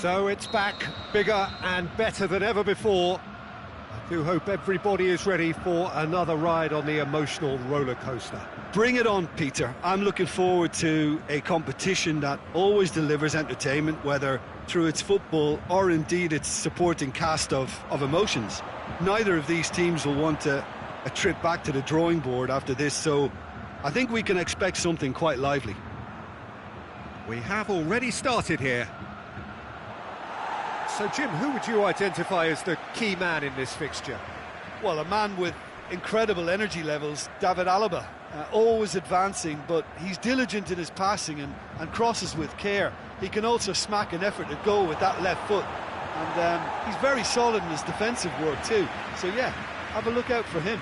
Speaker 1: So it's back, bigger and better than ever before. I do hope everybody is ready for another ride on the emotional roller coaster.
Speaker 3: Bring it on, Peter. I'm looking forward to a competition that always delivers entertainment, whether through its football or indeed its supporting cast of emotions. Neither of these teams will want a trip back to the drawing board after this, so I think we can expect something quite lively.
Speaker 1: We have already started here. So, Jim, who would you identify as the key man in this fixture?
Speaker 3: Well, a man with incredible energy levels, David Alaba, always advancing, but he's diligent in his passing and crosses with care. He can also smack an effort at goal with that left foot, and he's very solid in his defensive work too. So yeah, have a look out for him.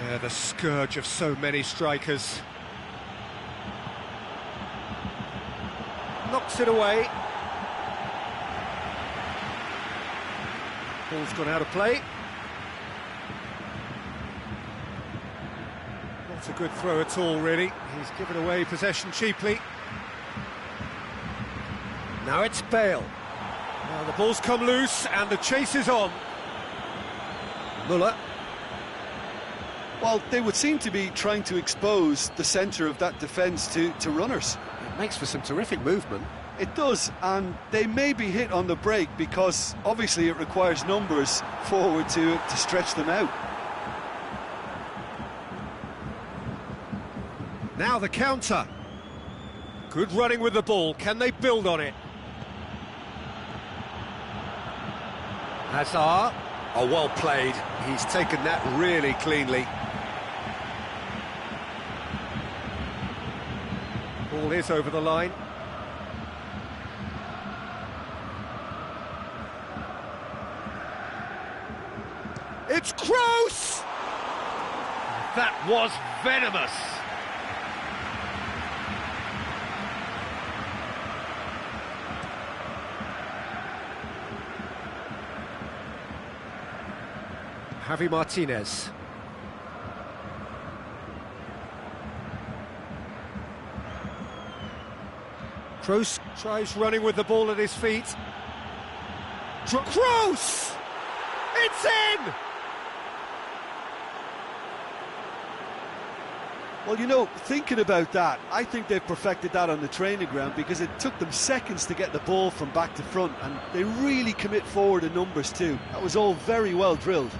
Speaker 1: Yeah, the scourge of so many strikers. Knocks it away. Ball's gone out of play. Not a good throw at all, really. He's given away possession cheaply. Now it's Bale. Now the ball's come loose and the chase is on. Muller.
Speaker 3: Well, they would seem to be trying to expose the centre of that defence to runners.
Speaker 1: It makes for some terrific movement.
Speaker 3: It does, and they may be hit on the break because obviously it requires numbers forward to stretch them out.
Speaker 1: Now the counter. Good running with the ball. Can they build on it? Hazard. Oh, well played. He's taken that really cleanly. Ball is over the line. It's Kroos! That was venomous. Javi Martinez. Kroos tries running with the ball at his feet. Kroos! It's in!
Speaker 3: Well, you know, thinking about that, I think they've perfected that on the training ground because it took them seconds to get the ball from back to front, and they really commit forward in numbers too. That was all very well drilled.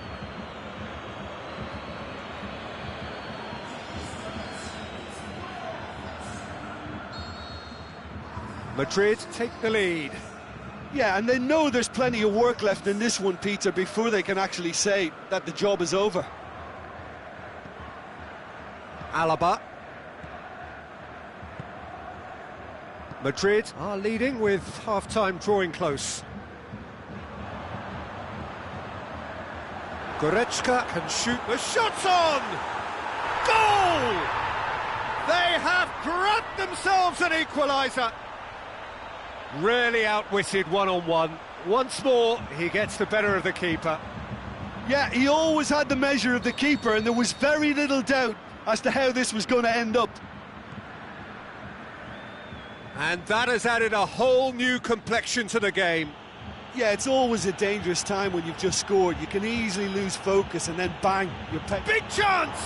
Speaker 1: Madrid take the lead.
Speaker 3: Yeah, and they know there's plenty of work left in this one, Peter, before they can actually say that the job is over.
Speaker 1: Alaba. Madrid are leading with half-time drawing close. Goretzka can shoot. The shot's on! Goal! They have grabbed themselves an equaliser. Really outwitted one-on-one. Once more, he gets the better of the keeper.
Speaker 3: Yeah, he always had the measure of the keeper, and there was very little doubt as to how this was going to end up.
Speaker 1: And that has added a whole new complexion to the game.
Speaker 3: Yeah, it's always a dangerous time when you've just scored. You can easily lose focus and then bang, you're
Speaker 1: big chance!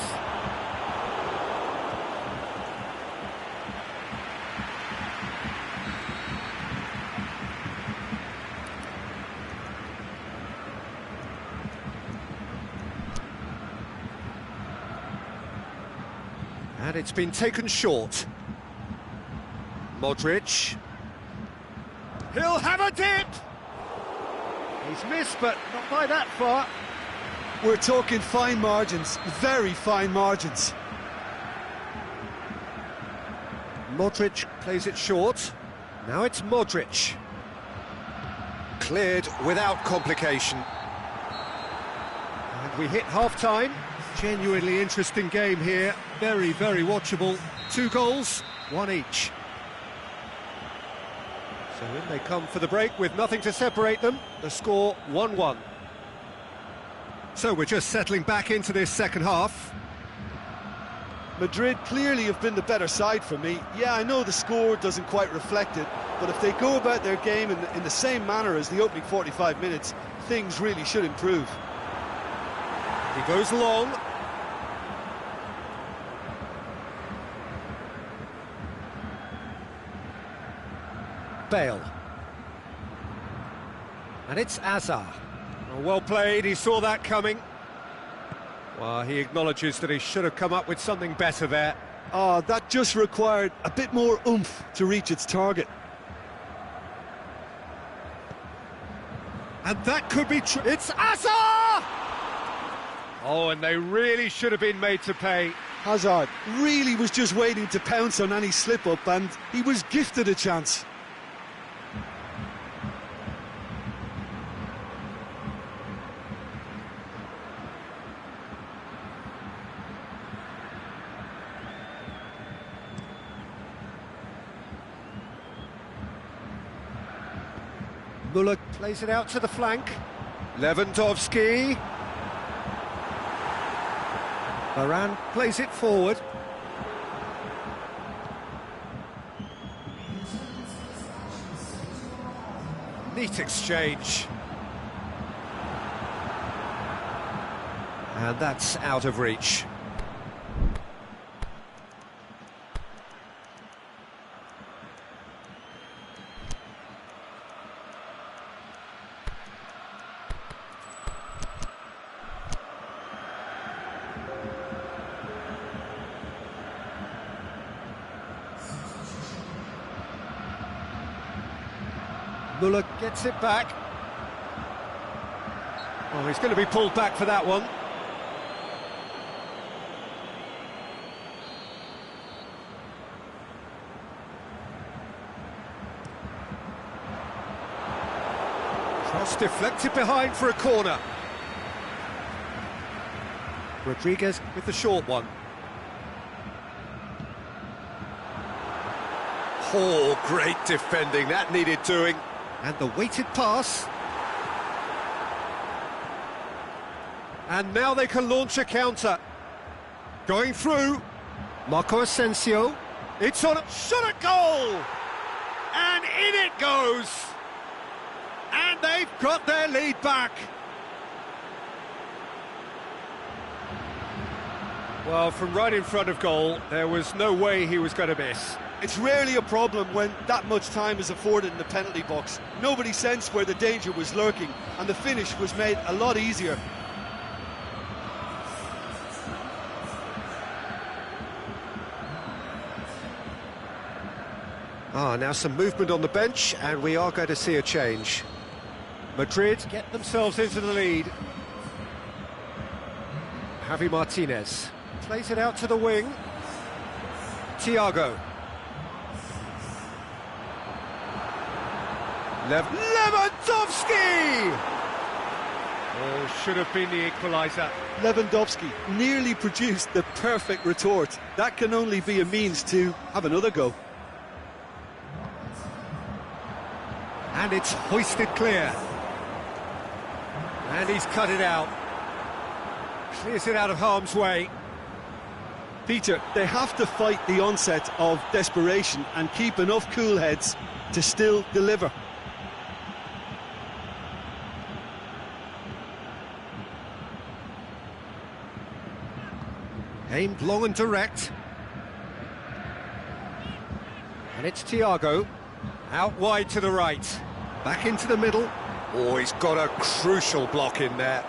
Speaker 1: And it's been taken short. Modric. He'll have a dip! He's missed, but not by that far.
Speaker 3: We're talking fine margins, very fine margins.
Speaker 1: Modric plays it short. Now it's Modric. Cleared without complication. And we hit half-time. Genuinely interesting game here. Very, very watchable. 2 goals, 1 each. So in they come for the break with nothing to separate them. The score 1-1. So we're just settling back into this second half.
Speaker 3: Madrid clearly have been the better side for me. Yeah, I know the score doesn't quite reflect it, but if they go about their game in the same manner as the opening 45 minutes, things really should improve.
Speaker 1: He goes long. Bale. And it's Azar. Well played, he saw that coming. Well, he acknowledges that he should have come up with something better there.
Speaker 3: Oh, that just required a bit more oomph to reach its target.
Speaker 1: And that could be true. It's Azar! Oh, and they really should have been made to pay.
Speaker 3: Hazard really was just waiting to pounce on any slip-up, and he was gifted a chance.
Speaker 1: Muller plays it out to the flank. Lewandowski. Varane plays it forward. Neat exchange. And that's out of reach. Muller gets it back. Oh, he's going to be pulled back for that one. Cross deflected behind for a corner. Rodriguez with the short one. Oh, great defending, that needed doing. And the weighted pass. And now they can launch a counter. Going through. Marco Asensio. It's on a shot at goal! And in it goes! And they've got their lead back. Well, from right in front of goal, there was no way he was going to miss.
Speaker 3: It's rarely a problem when that much time is afforded in the penalty box. Nobody sensed where the danger was lurking, and the finish was made a lot easier.
Speaker 1: Now some movement on the bench, and we are going to see a change. Madrid get themselves into the lead. Javi Martinez plays it out to the wing. Thiago. Lewandowski! Oh, should have been the equaliser.
Speaker 3: Lewandowski nearly produced the perfect retort. That can only be a means to have another go.
Speaker 1: And it's hoisted clear. And he's cut it out. Clears it out of harm's way.
Speaker 3: Peter, they have to fight the onset of desperation and keep enough cool heads to still deliver.
Speaker 1: Aimed long and direct. And it's Thiago. Out wide to the right. Back into the middle. Oh, he's got a crucial block in there.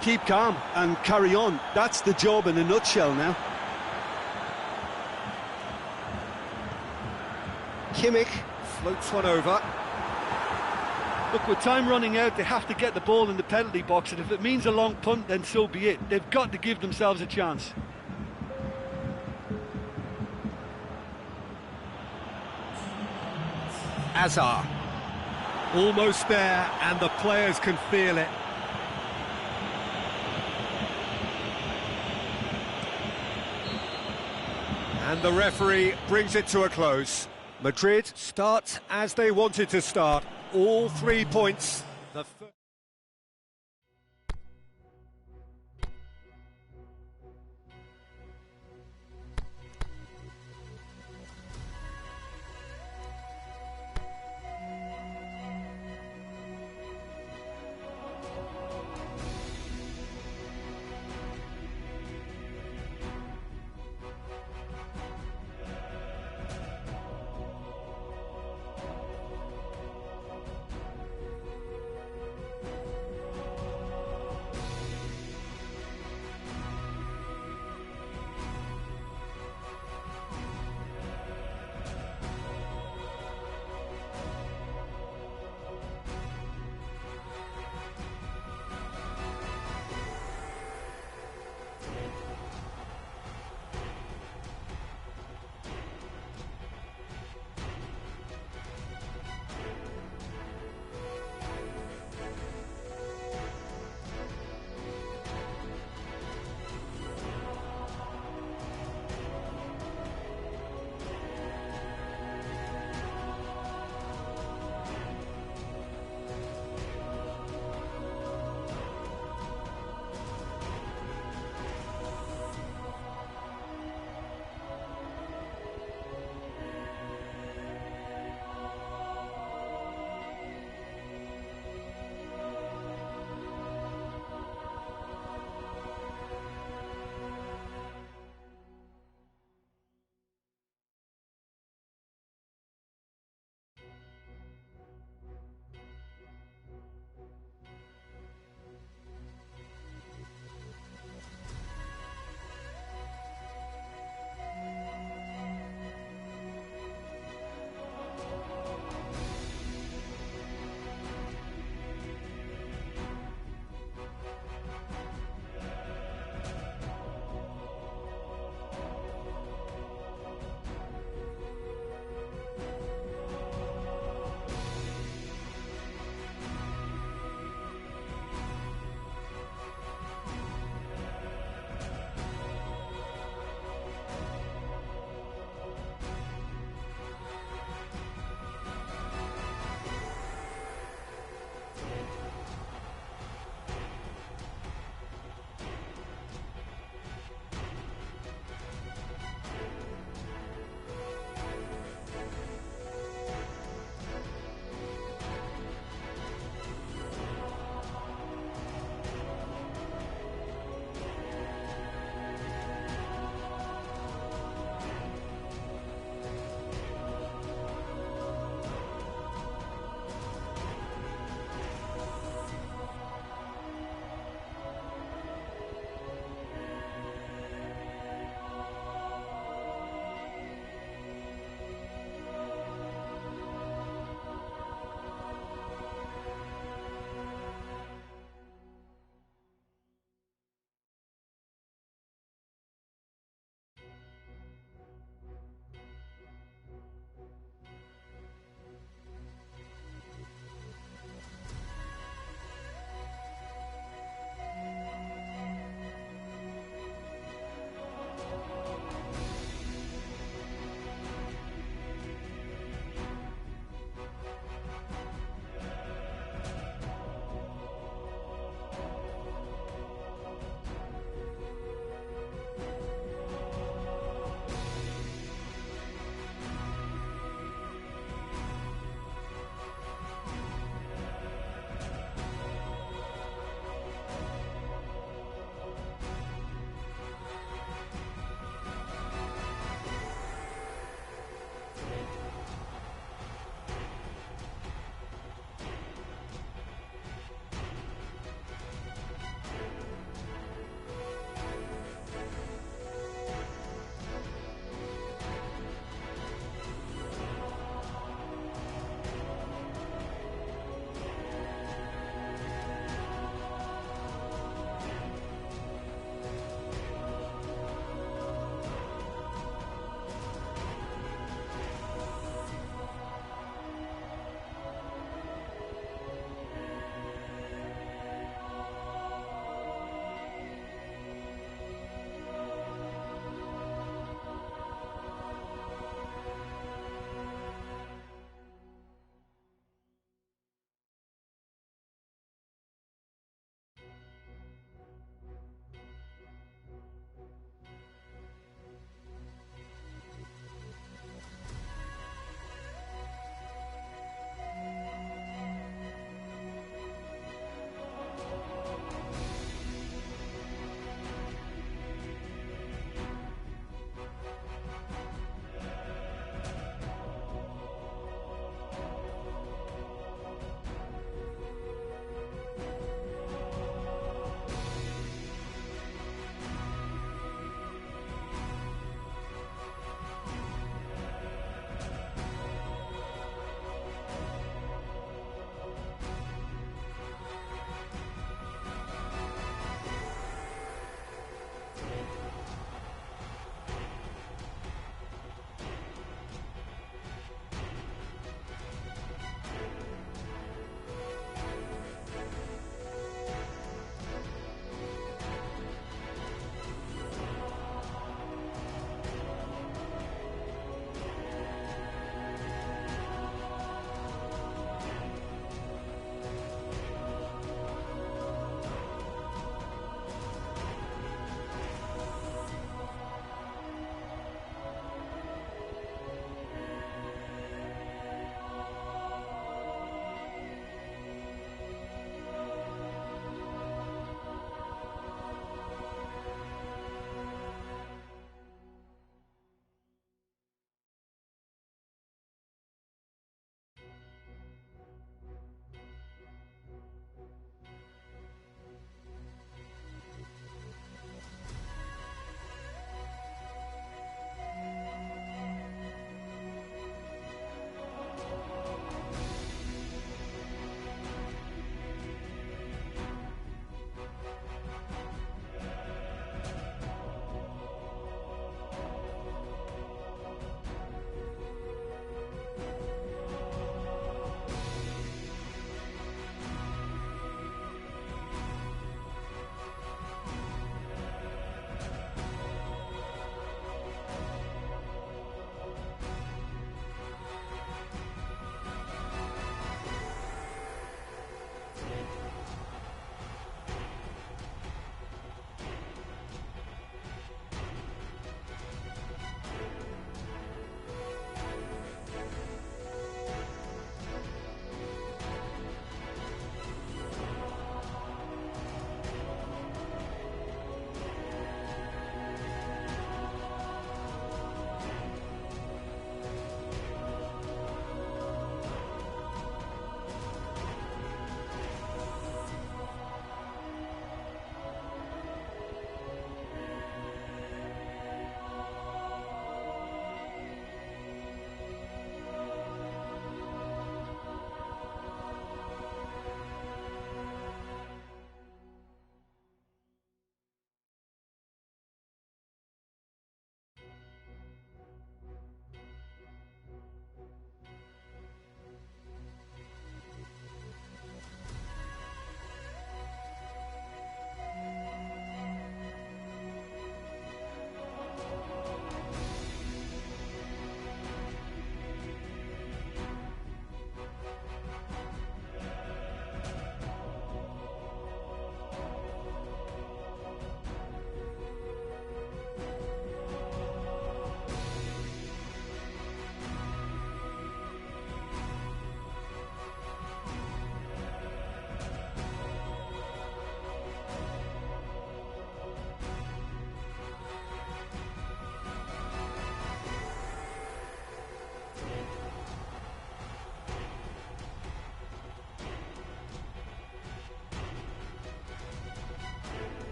Speaker 3: Keep calm and carry on. That's the job in a nutshell now.
Speaker 1: Kimmich floats one over.
Speaker 2: Look, with time running out, they have to get the ball in the penalty box, and if it means a long punt, then so be it. They've got to give themselves a chance.
Speaker 1: Azar. Almost there, and the players can feel it. And the referee brings it to a close. Madrid start as they wanted to start. All 3 points.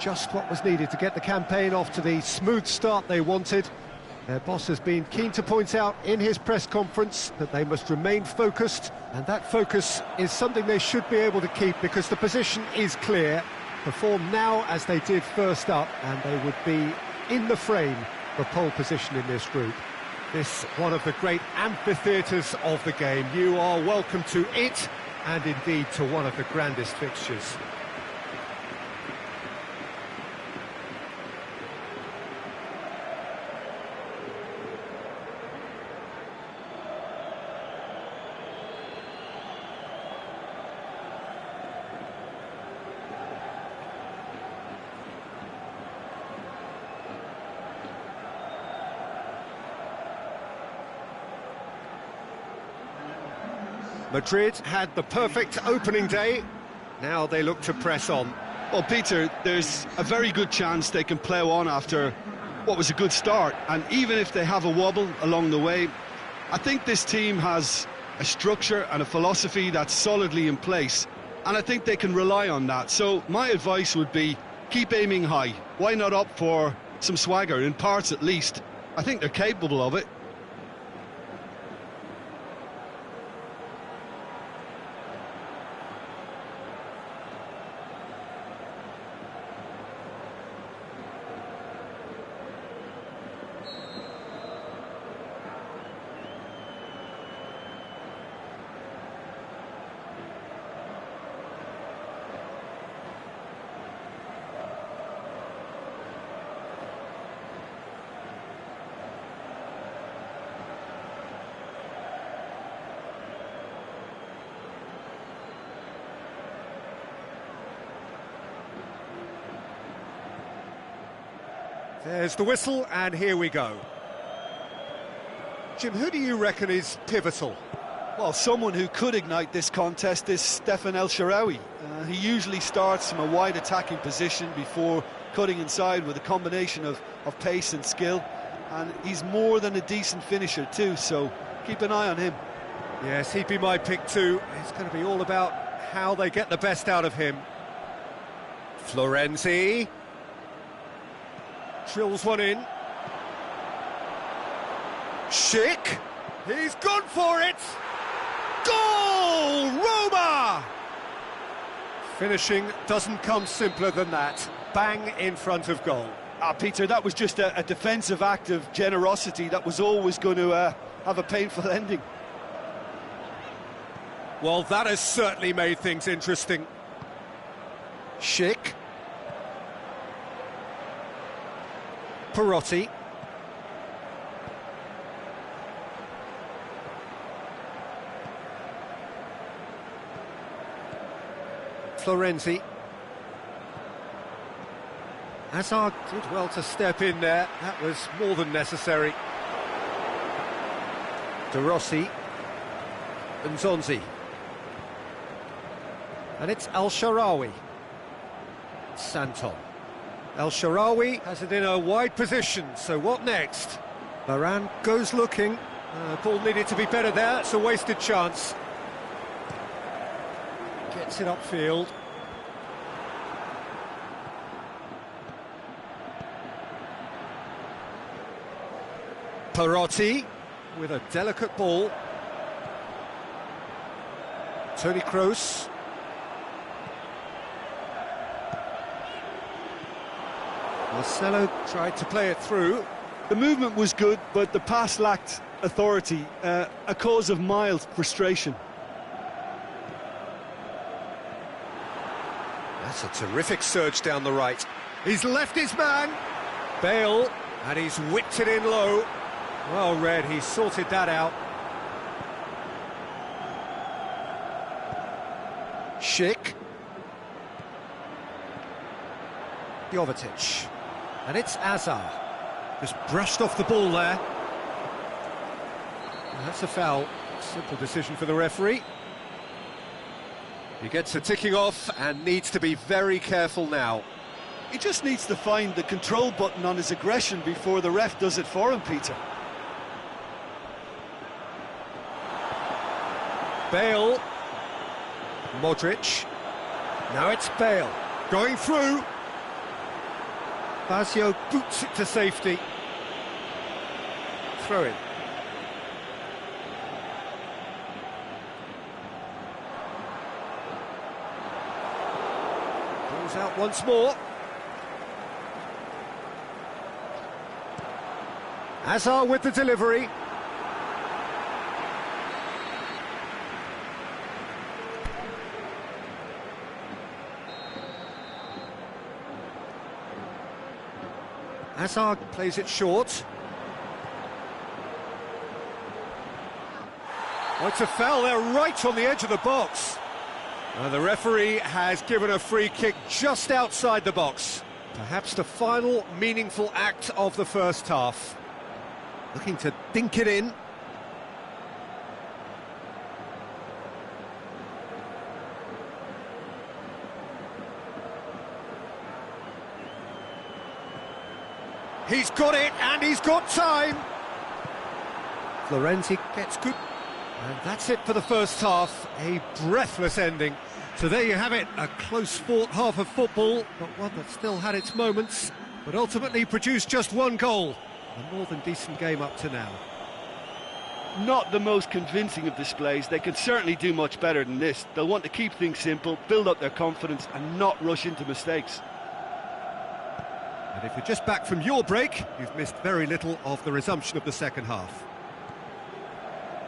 Speaker 1: just what was needed to get the campaign off to the smooth start they wanted. Their boss has been keen to point out in his press conference that they must remain focused, and that focus is something they should be able to keep because the position is clear. Perform now as they did first up, and they would be in the frame for pole position in this group. This one of the great amphitheatres of the game. You are welcome to it, and indeed to one of the grandest fixtures. Madrid had the perfect opening day. Now they look to press on.
Speaker 3: Well, Peter, there's a very good chance they can plough on after what was a good start. And even if they have a wobble along the way, I think this team has a structure and a philosophy that's solidly in place. And I think they can rely on that. So my advice would be keep aiming high. Why not opt for some swagger, in parts at least? I think they're capable of it.
Speaker 1: There's the whistle, and here we go. Jim, who do you reckon is pivotal?
Speaker 2: Well, someone who could ignite this contest is Stefan El Shaarawy. He usually starts from a wide attacking position before cutting inside with a combination of pace and skill. And he's more than a decent finisher too, so keep an eye on him.
Speaker 1: Yes, he'd be my pick too. It's going to be all about how they get the best out of him. Florenzi drills one in. Schick, he's gone for it. Goal, Roma! Finishing doesn't come simpler than that. Bang in front of goal.
Speaker 2: Peter, that was just a defensive act of generosity that was always going to have a painful ending.
Speaker 1: Well, that has certainly made things interesting. Schick. Perotti. Florenzi. Hazard did well to step in there. That was more than necessary. De Rossi. And Zonzi. And it's El Shaarawy. Anton. El Shaarawy has it in a wide position, so what next? Varane goes looking. Ball needed to be better there, it's a wasted chance. Gets it upfield. Perotti with a delicate ball. Toni Kroos. Marcelo tried to play it through.
Speaker 2: The movement was good, but the pass lacked authority, a cause of mild frustration.
Speaker 1: That's a terrific surge down the right. He's left his man. Bale, and he's whipped it in low. Well read, he sorted that out. Schick. Jovetic. And it's Hazard. Just brushed off the ball there. And that's a foul. Simple decision for the referee. He gets a ticking off and needs to be very careful now.
Speaker 2: He just needs to find the control button on his aggression before the ref does it for him, Peter.
Speaker 1: Bale. Modric. Now it's Bale. Going through. Basio boots it to safety. Throw in. Ball's out once more. Hazard with the delivery. Hazard plays it short. Oh, it's a foul there, right on the edge of the box. The referee has given a free kick just outside the box. Perhaps the final meaningful act of the first half. Looking to dink it in. He's got it, and he's got time. Florenzi gets good. And that's it for the first half. A breathless ending. So there you have it, a close-fought half of football, but one that still had its moments, but ultimately produced just one goal. A more than decent game up to now.
Speaker 3: Not the most convincing of displays. They can certainly do much better than this. They'll want to keep things simple, build up their confidence, and not rush into mistakes.
Speaker 1: And if you're just back from your break, you've missed very little of the resumption of the second half.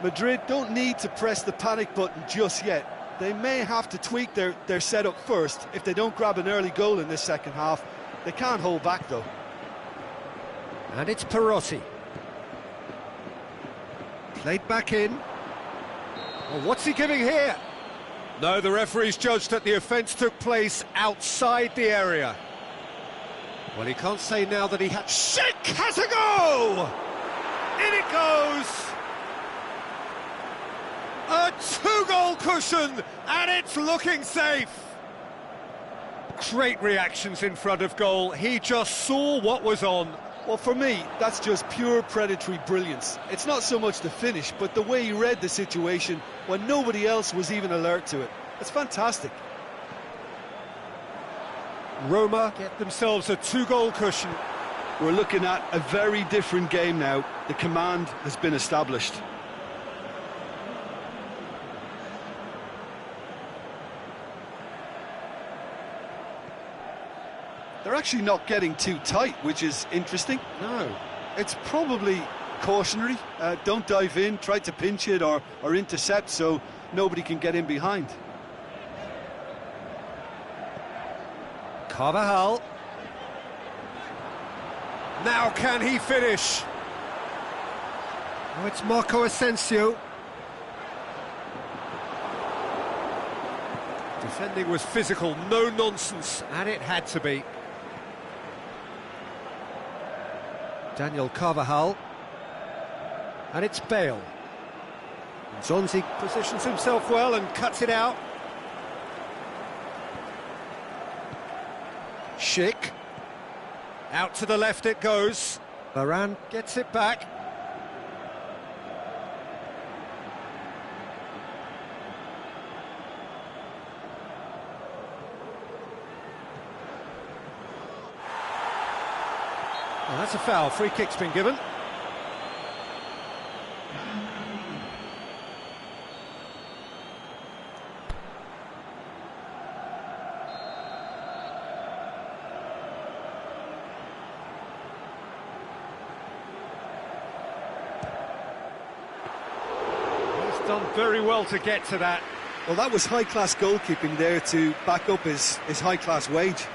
Speaker 2: Madrid don't need to press the panic button just yet. They may have to tweak their setup first. If they don't grab an early goal in this second half, they can't hold back though.
Speaker 1: And it's Perotti. Played back in. Well, what's he giving here? No, the referee's judged that the offence took place outside the area. Well, he can't say now that he had... Schick has a go! In it goes! A two-goal cushion, and it's looking safe. Great reactions in front of goal. He just saw what was on.
Speaker 2: Well, for me, that's just pure predatory brilliance. It's not so much the finish, but the way he read the situation when nobody else was even alert to it. It's fantastic.
Speaker 1: Roma get themselves a two-goal cushion.
Speaker 3: We're looking at a very different game now. The command has been established. They're actually not getting too tight, which is interesting.
Speaker 2: No, it's probably cautionary. Don't dive in, try to pinch it or intercept so nobody can get in behind.
Speaker 1: Carvajal. Now can he finish? Oh, it's Marco Asensio. Defending was physical, no nonsense, and it had to be. Daniel Carvajal. And it's Bale. Zonzi positions himself well and cuts it out. Schick. Out to the left it goes. Varane gets it back. Well, that's a foul. Free kick's been given. He's done very well to get to that.
Speaker 2: Well, that was high-class goalkeeping there to back up his high-class wage.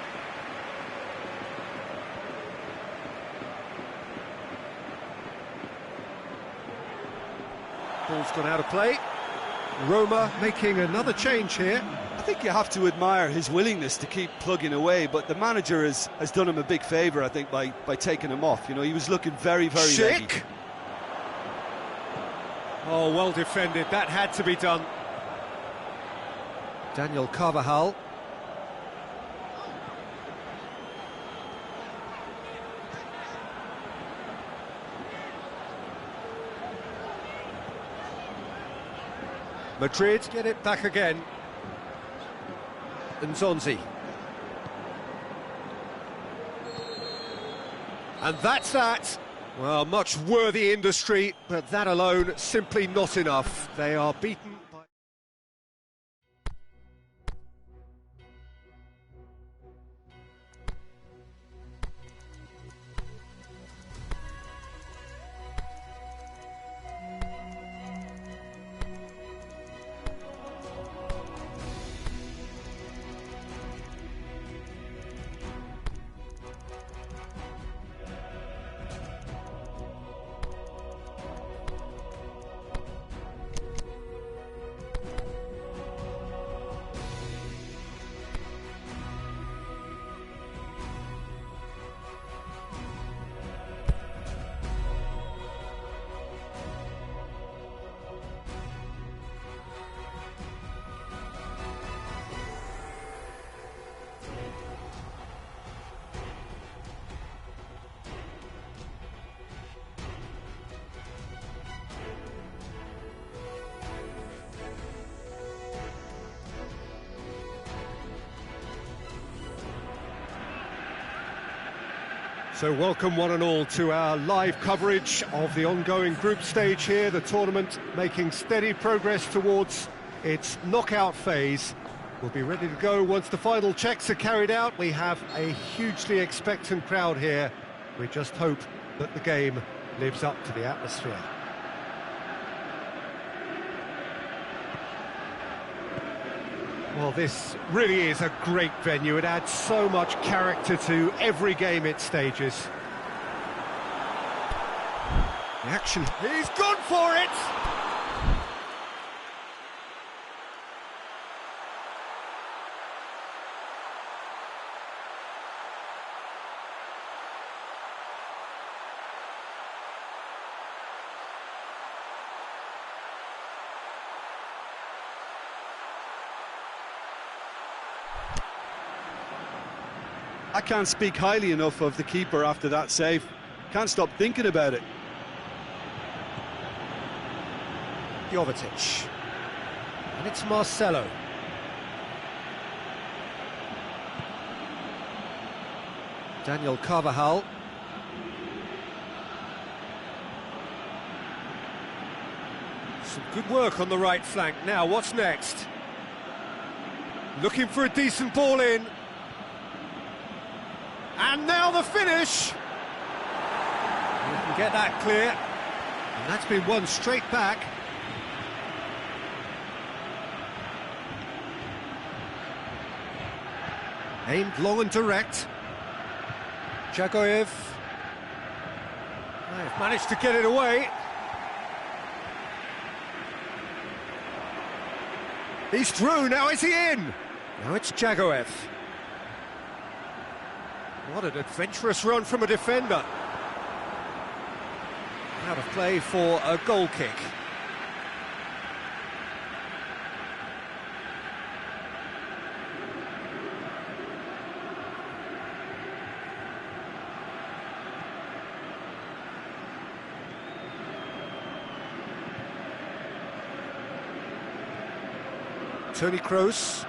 Speaker 1: Ball's gone out of play. Roma making another change here.
Speaker 2: I think you have to admire his willingness to keep plugging away, but the manager has done him a big favour, I think, by taking him off. You know, he was looking very, very leggy.
Speaker 1: Schick. Oh, well defended. That had to be done. Daniel Carvajal. Madrid get it back again. And Zonzi. And that's that. Well, much worthy industry, but that alone simply not enough. They are beaten by... So welcome one and all to our live coverage of the ongoing group stage here, the tournament making steady progress towards its knockout phase. We'll be ready to go once the final checks are carried out. We have a hugely expectant crowd here. We just hope that the game lives up to the atmosphere. Well, this really is a great venue. It adds so much character to every game it stages. The action, he's gone for it!
Speaker 3: I can't speak highly enough of the keeper after that save. Can't stop thinking about it.
Speaker 1: Jovetic. And it's Marcelo. Daniel Carvajal. Some good work on the right flank. Now, what's next? Looking for a decent ball in. And now the finish! You can get that clear. And that's been won straight back. Aimed long and direct. Jagoev. They've managed to get it away. He's through, now is he in? Now it's Jagoev. What an adventurous run from a defender. Out of play for a goal kick. Toni Kroos.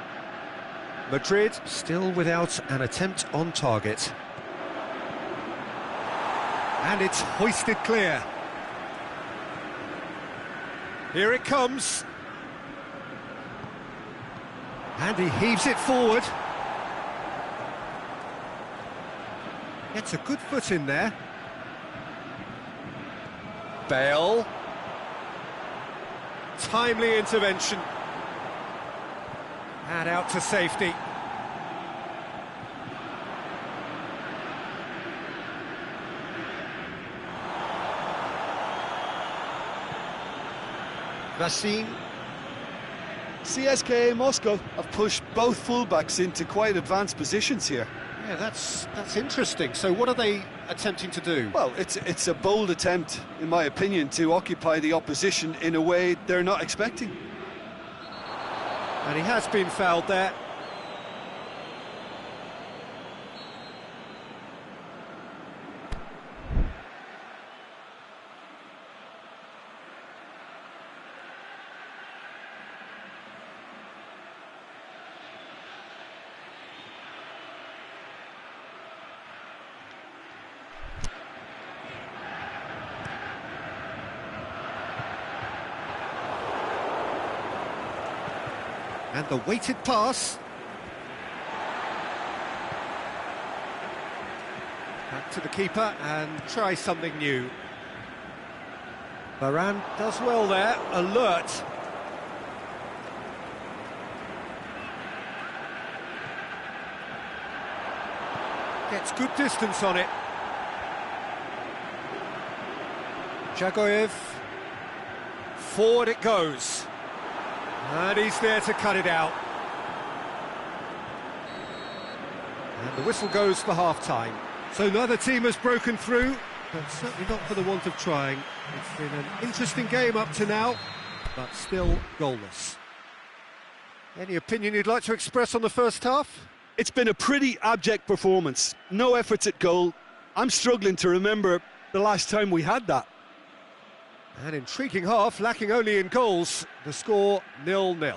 Speaker 1: Madrid still without an attempt on target. And it's hoisted clear. Here it comes. And he heaves it forward. Gets a good foot in there. Bale. Timely intervention. And out to safety. Racine.
Speaker 3: CSKA Moscow have pushed both fullbacks into quite advanced positions here.
Speaker 1: Yeah, that's interesting. So what are they attempting to do?
Speaker 3: Well, it's a bold attempt, in my opinion, to occupy the opposition in a way they're not expecting.
Speaker 1: And he has been fouled there. And the weighted pass. Back to the keeper and try something new. Varane does well there, alert. Gets good distance on it. Jagoyev. Forward it goes. And he's there to cut it out. And the whistle goes for half-time. So neither team has broken through, but certainly not for the want of trying. It's been an interesting game up to now, but still goalless. Any opinion you'd like to express on the first half?
Speaker 3: It's been a pretty abject performance. No efforts at goal. I'm struggling to remember the last time we had that.
Speaker 1: An intriguing half, lacking only in goals. The score 0-0.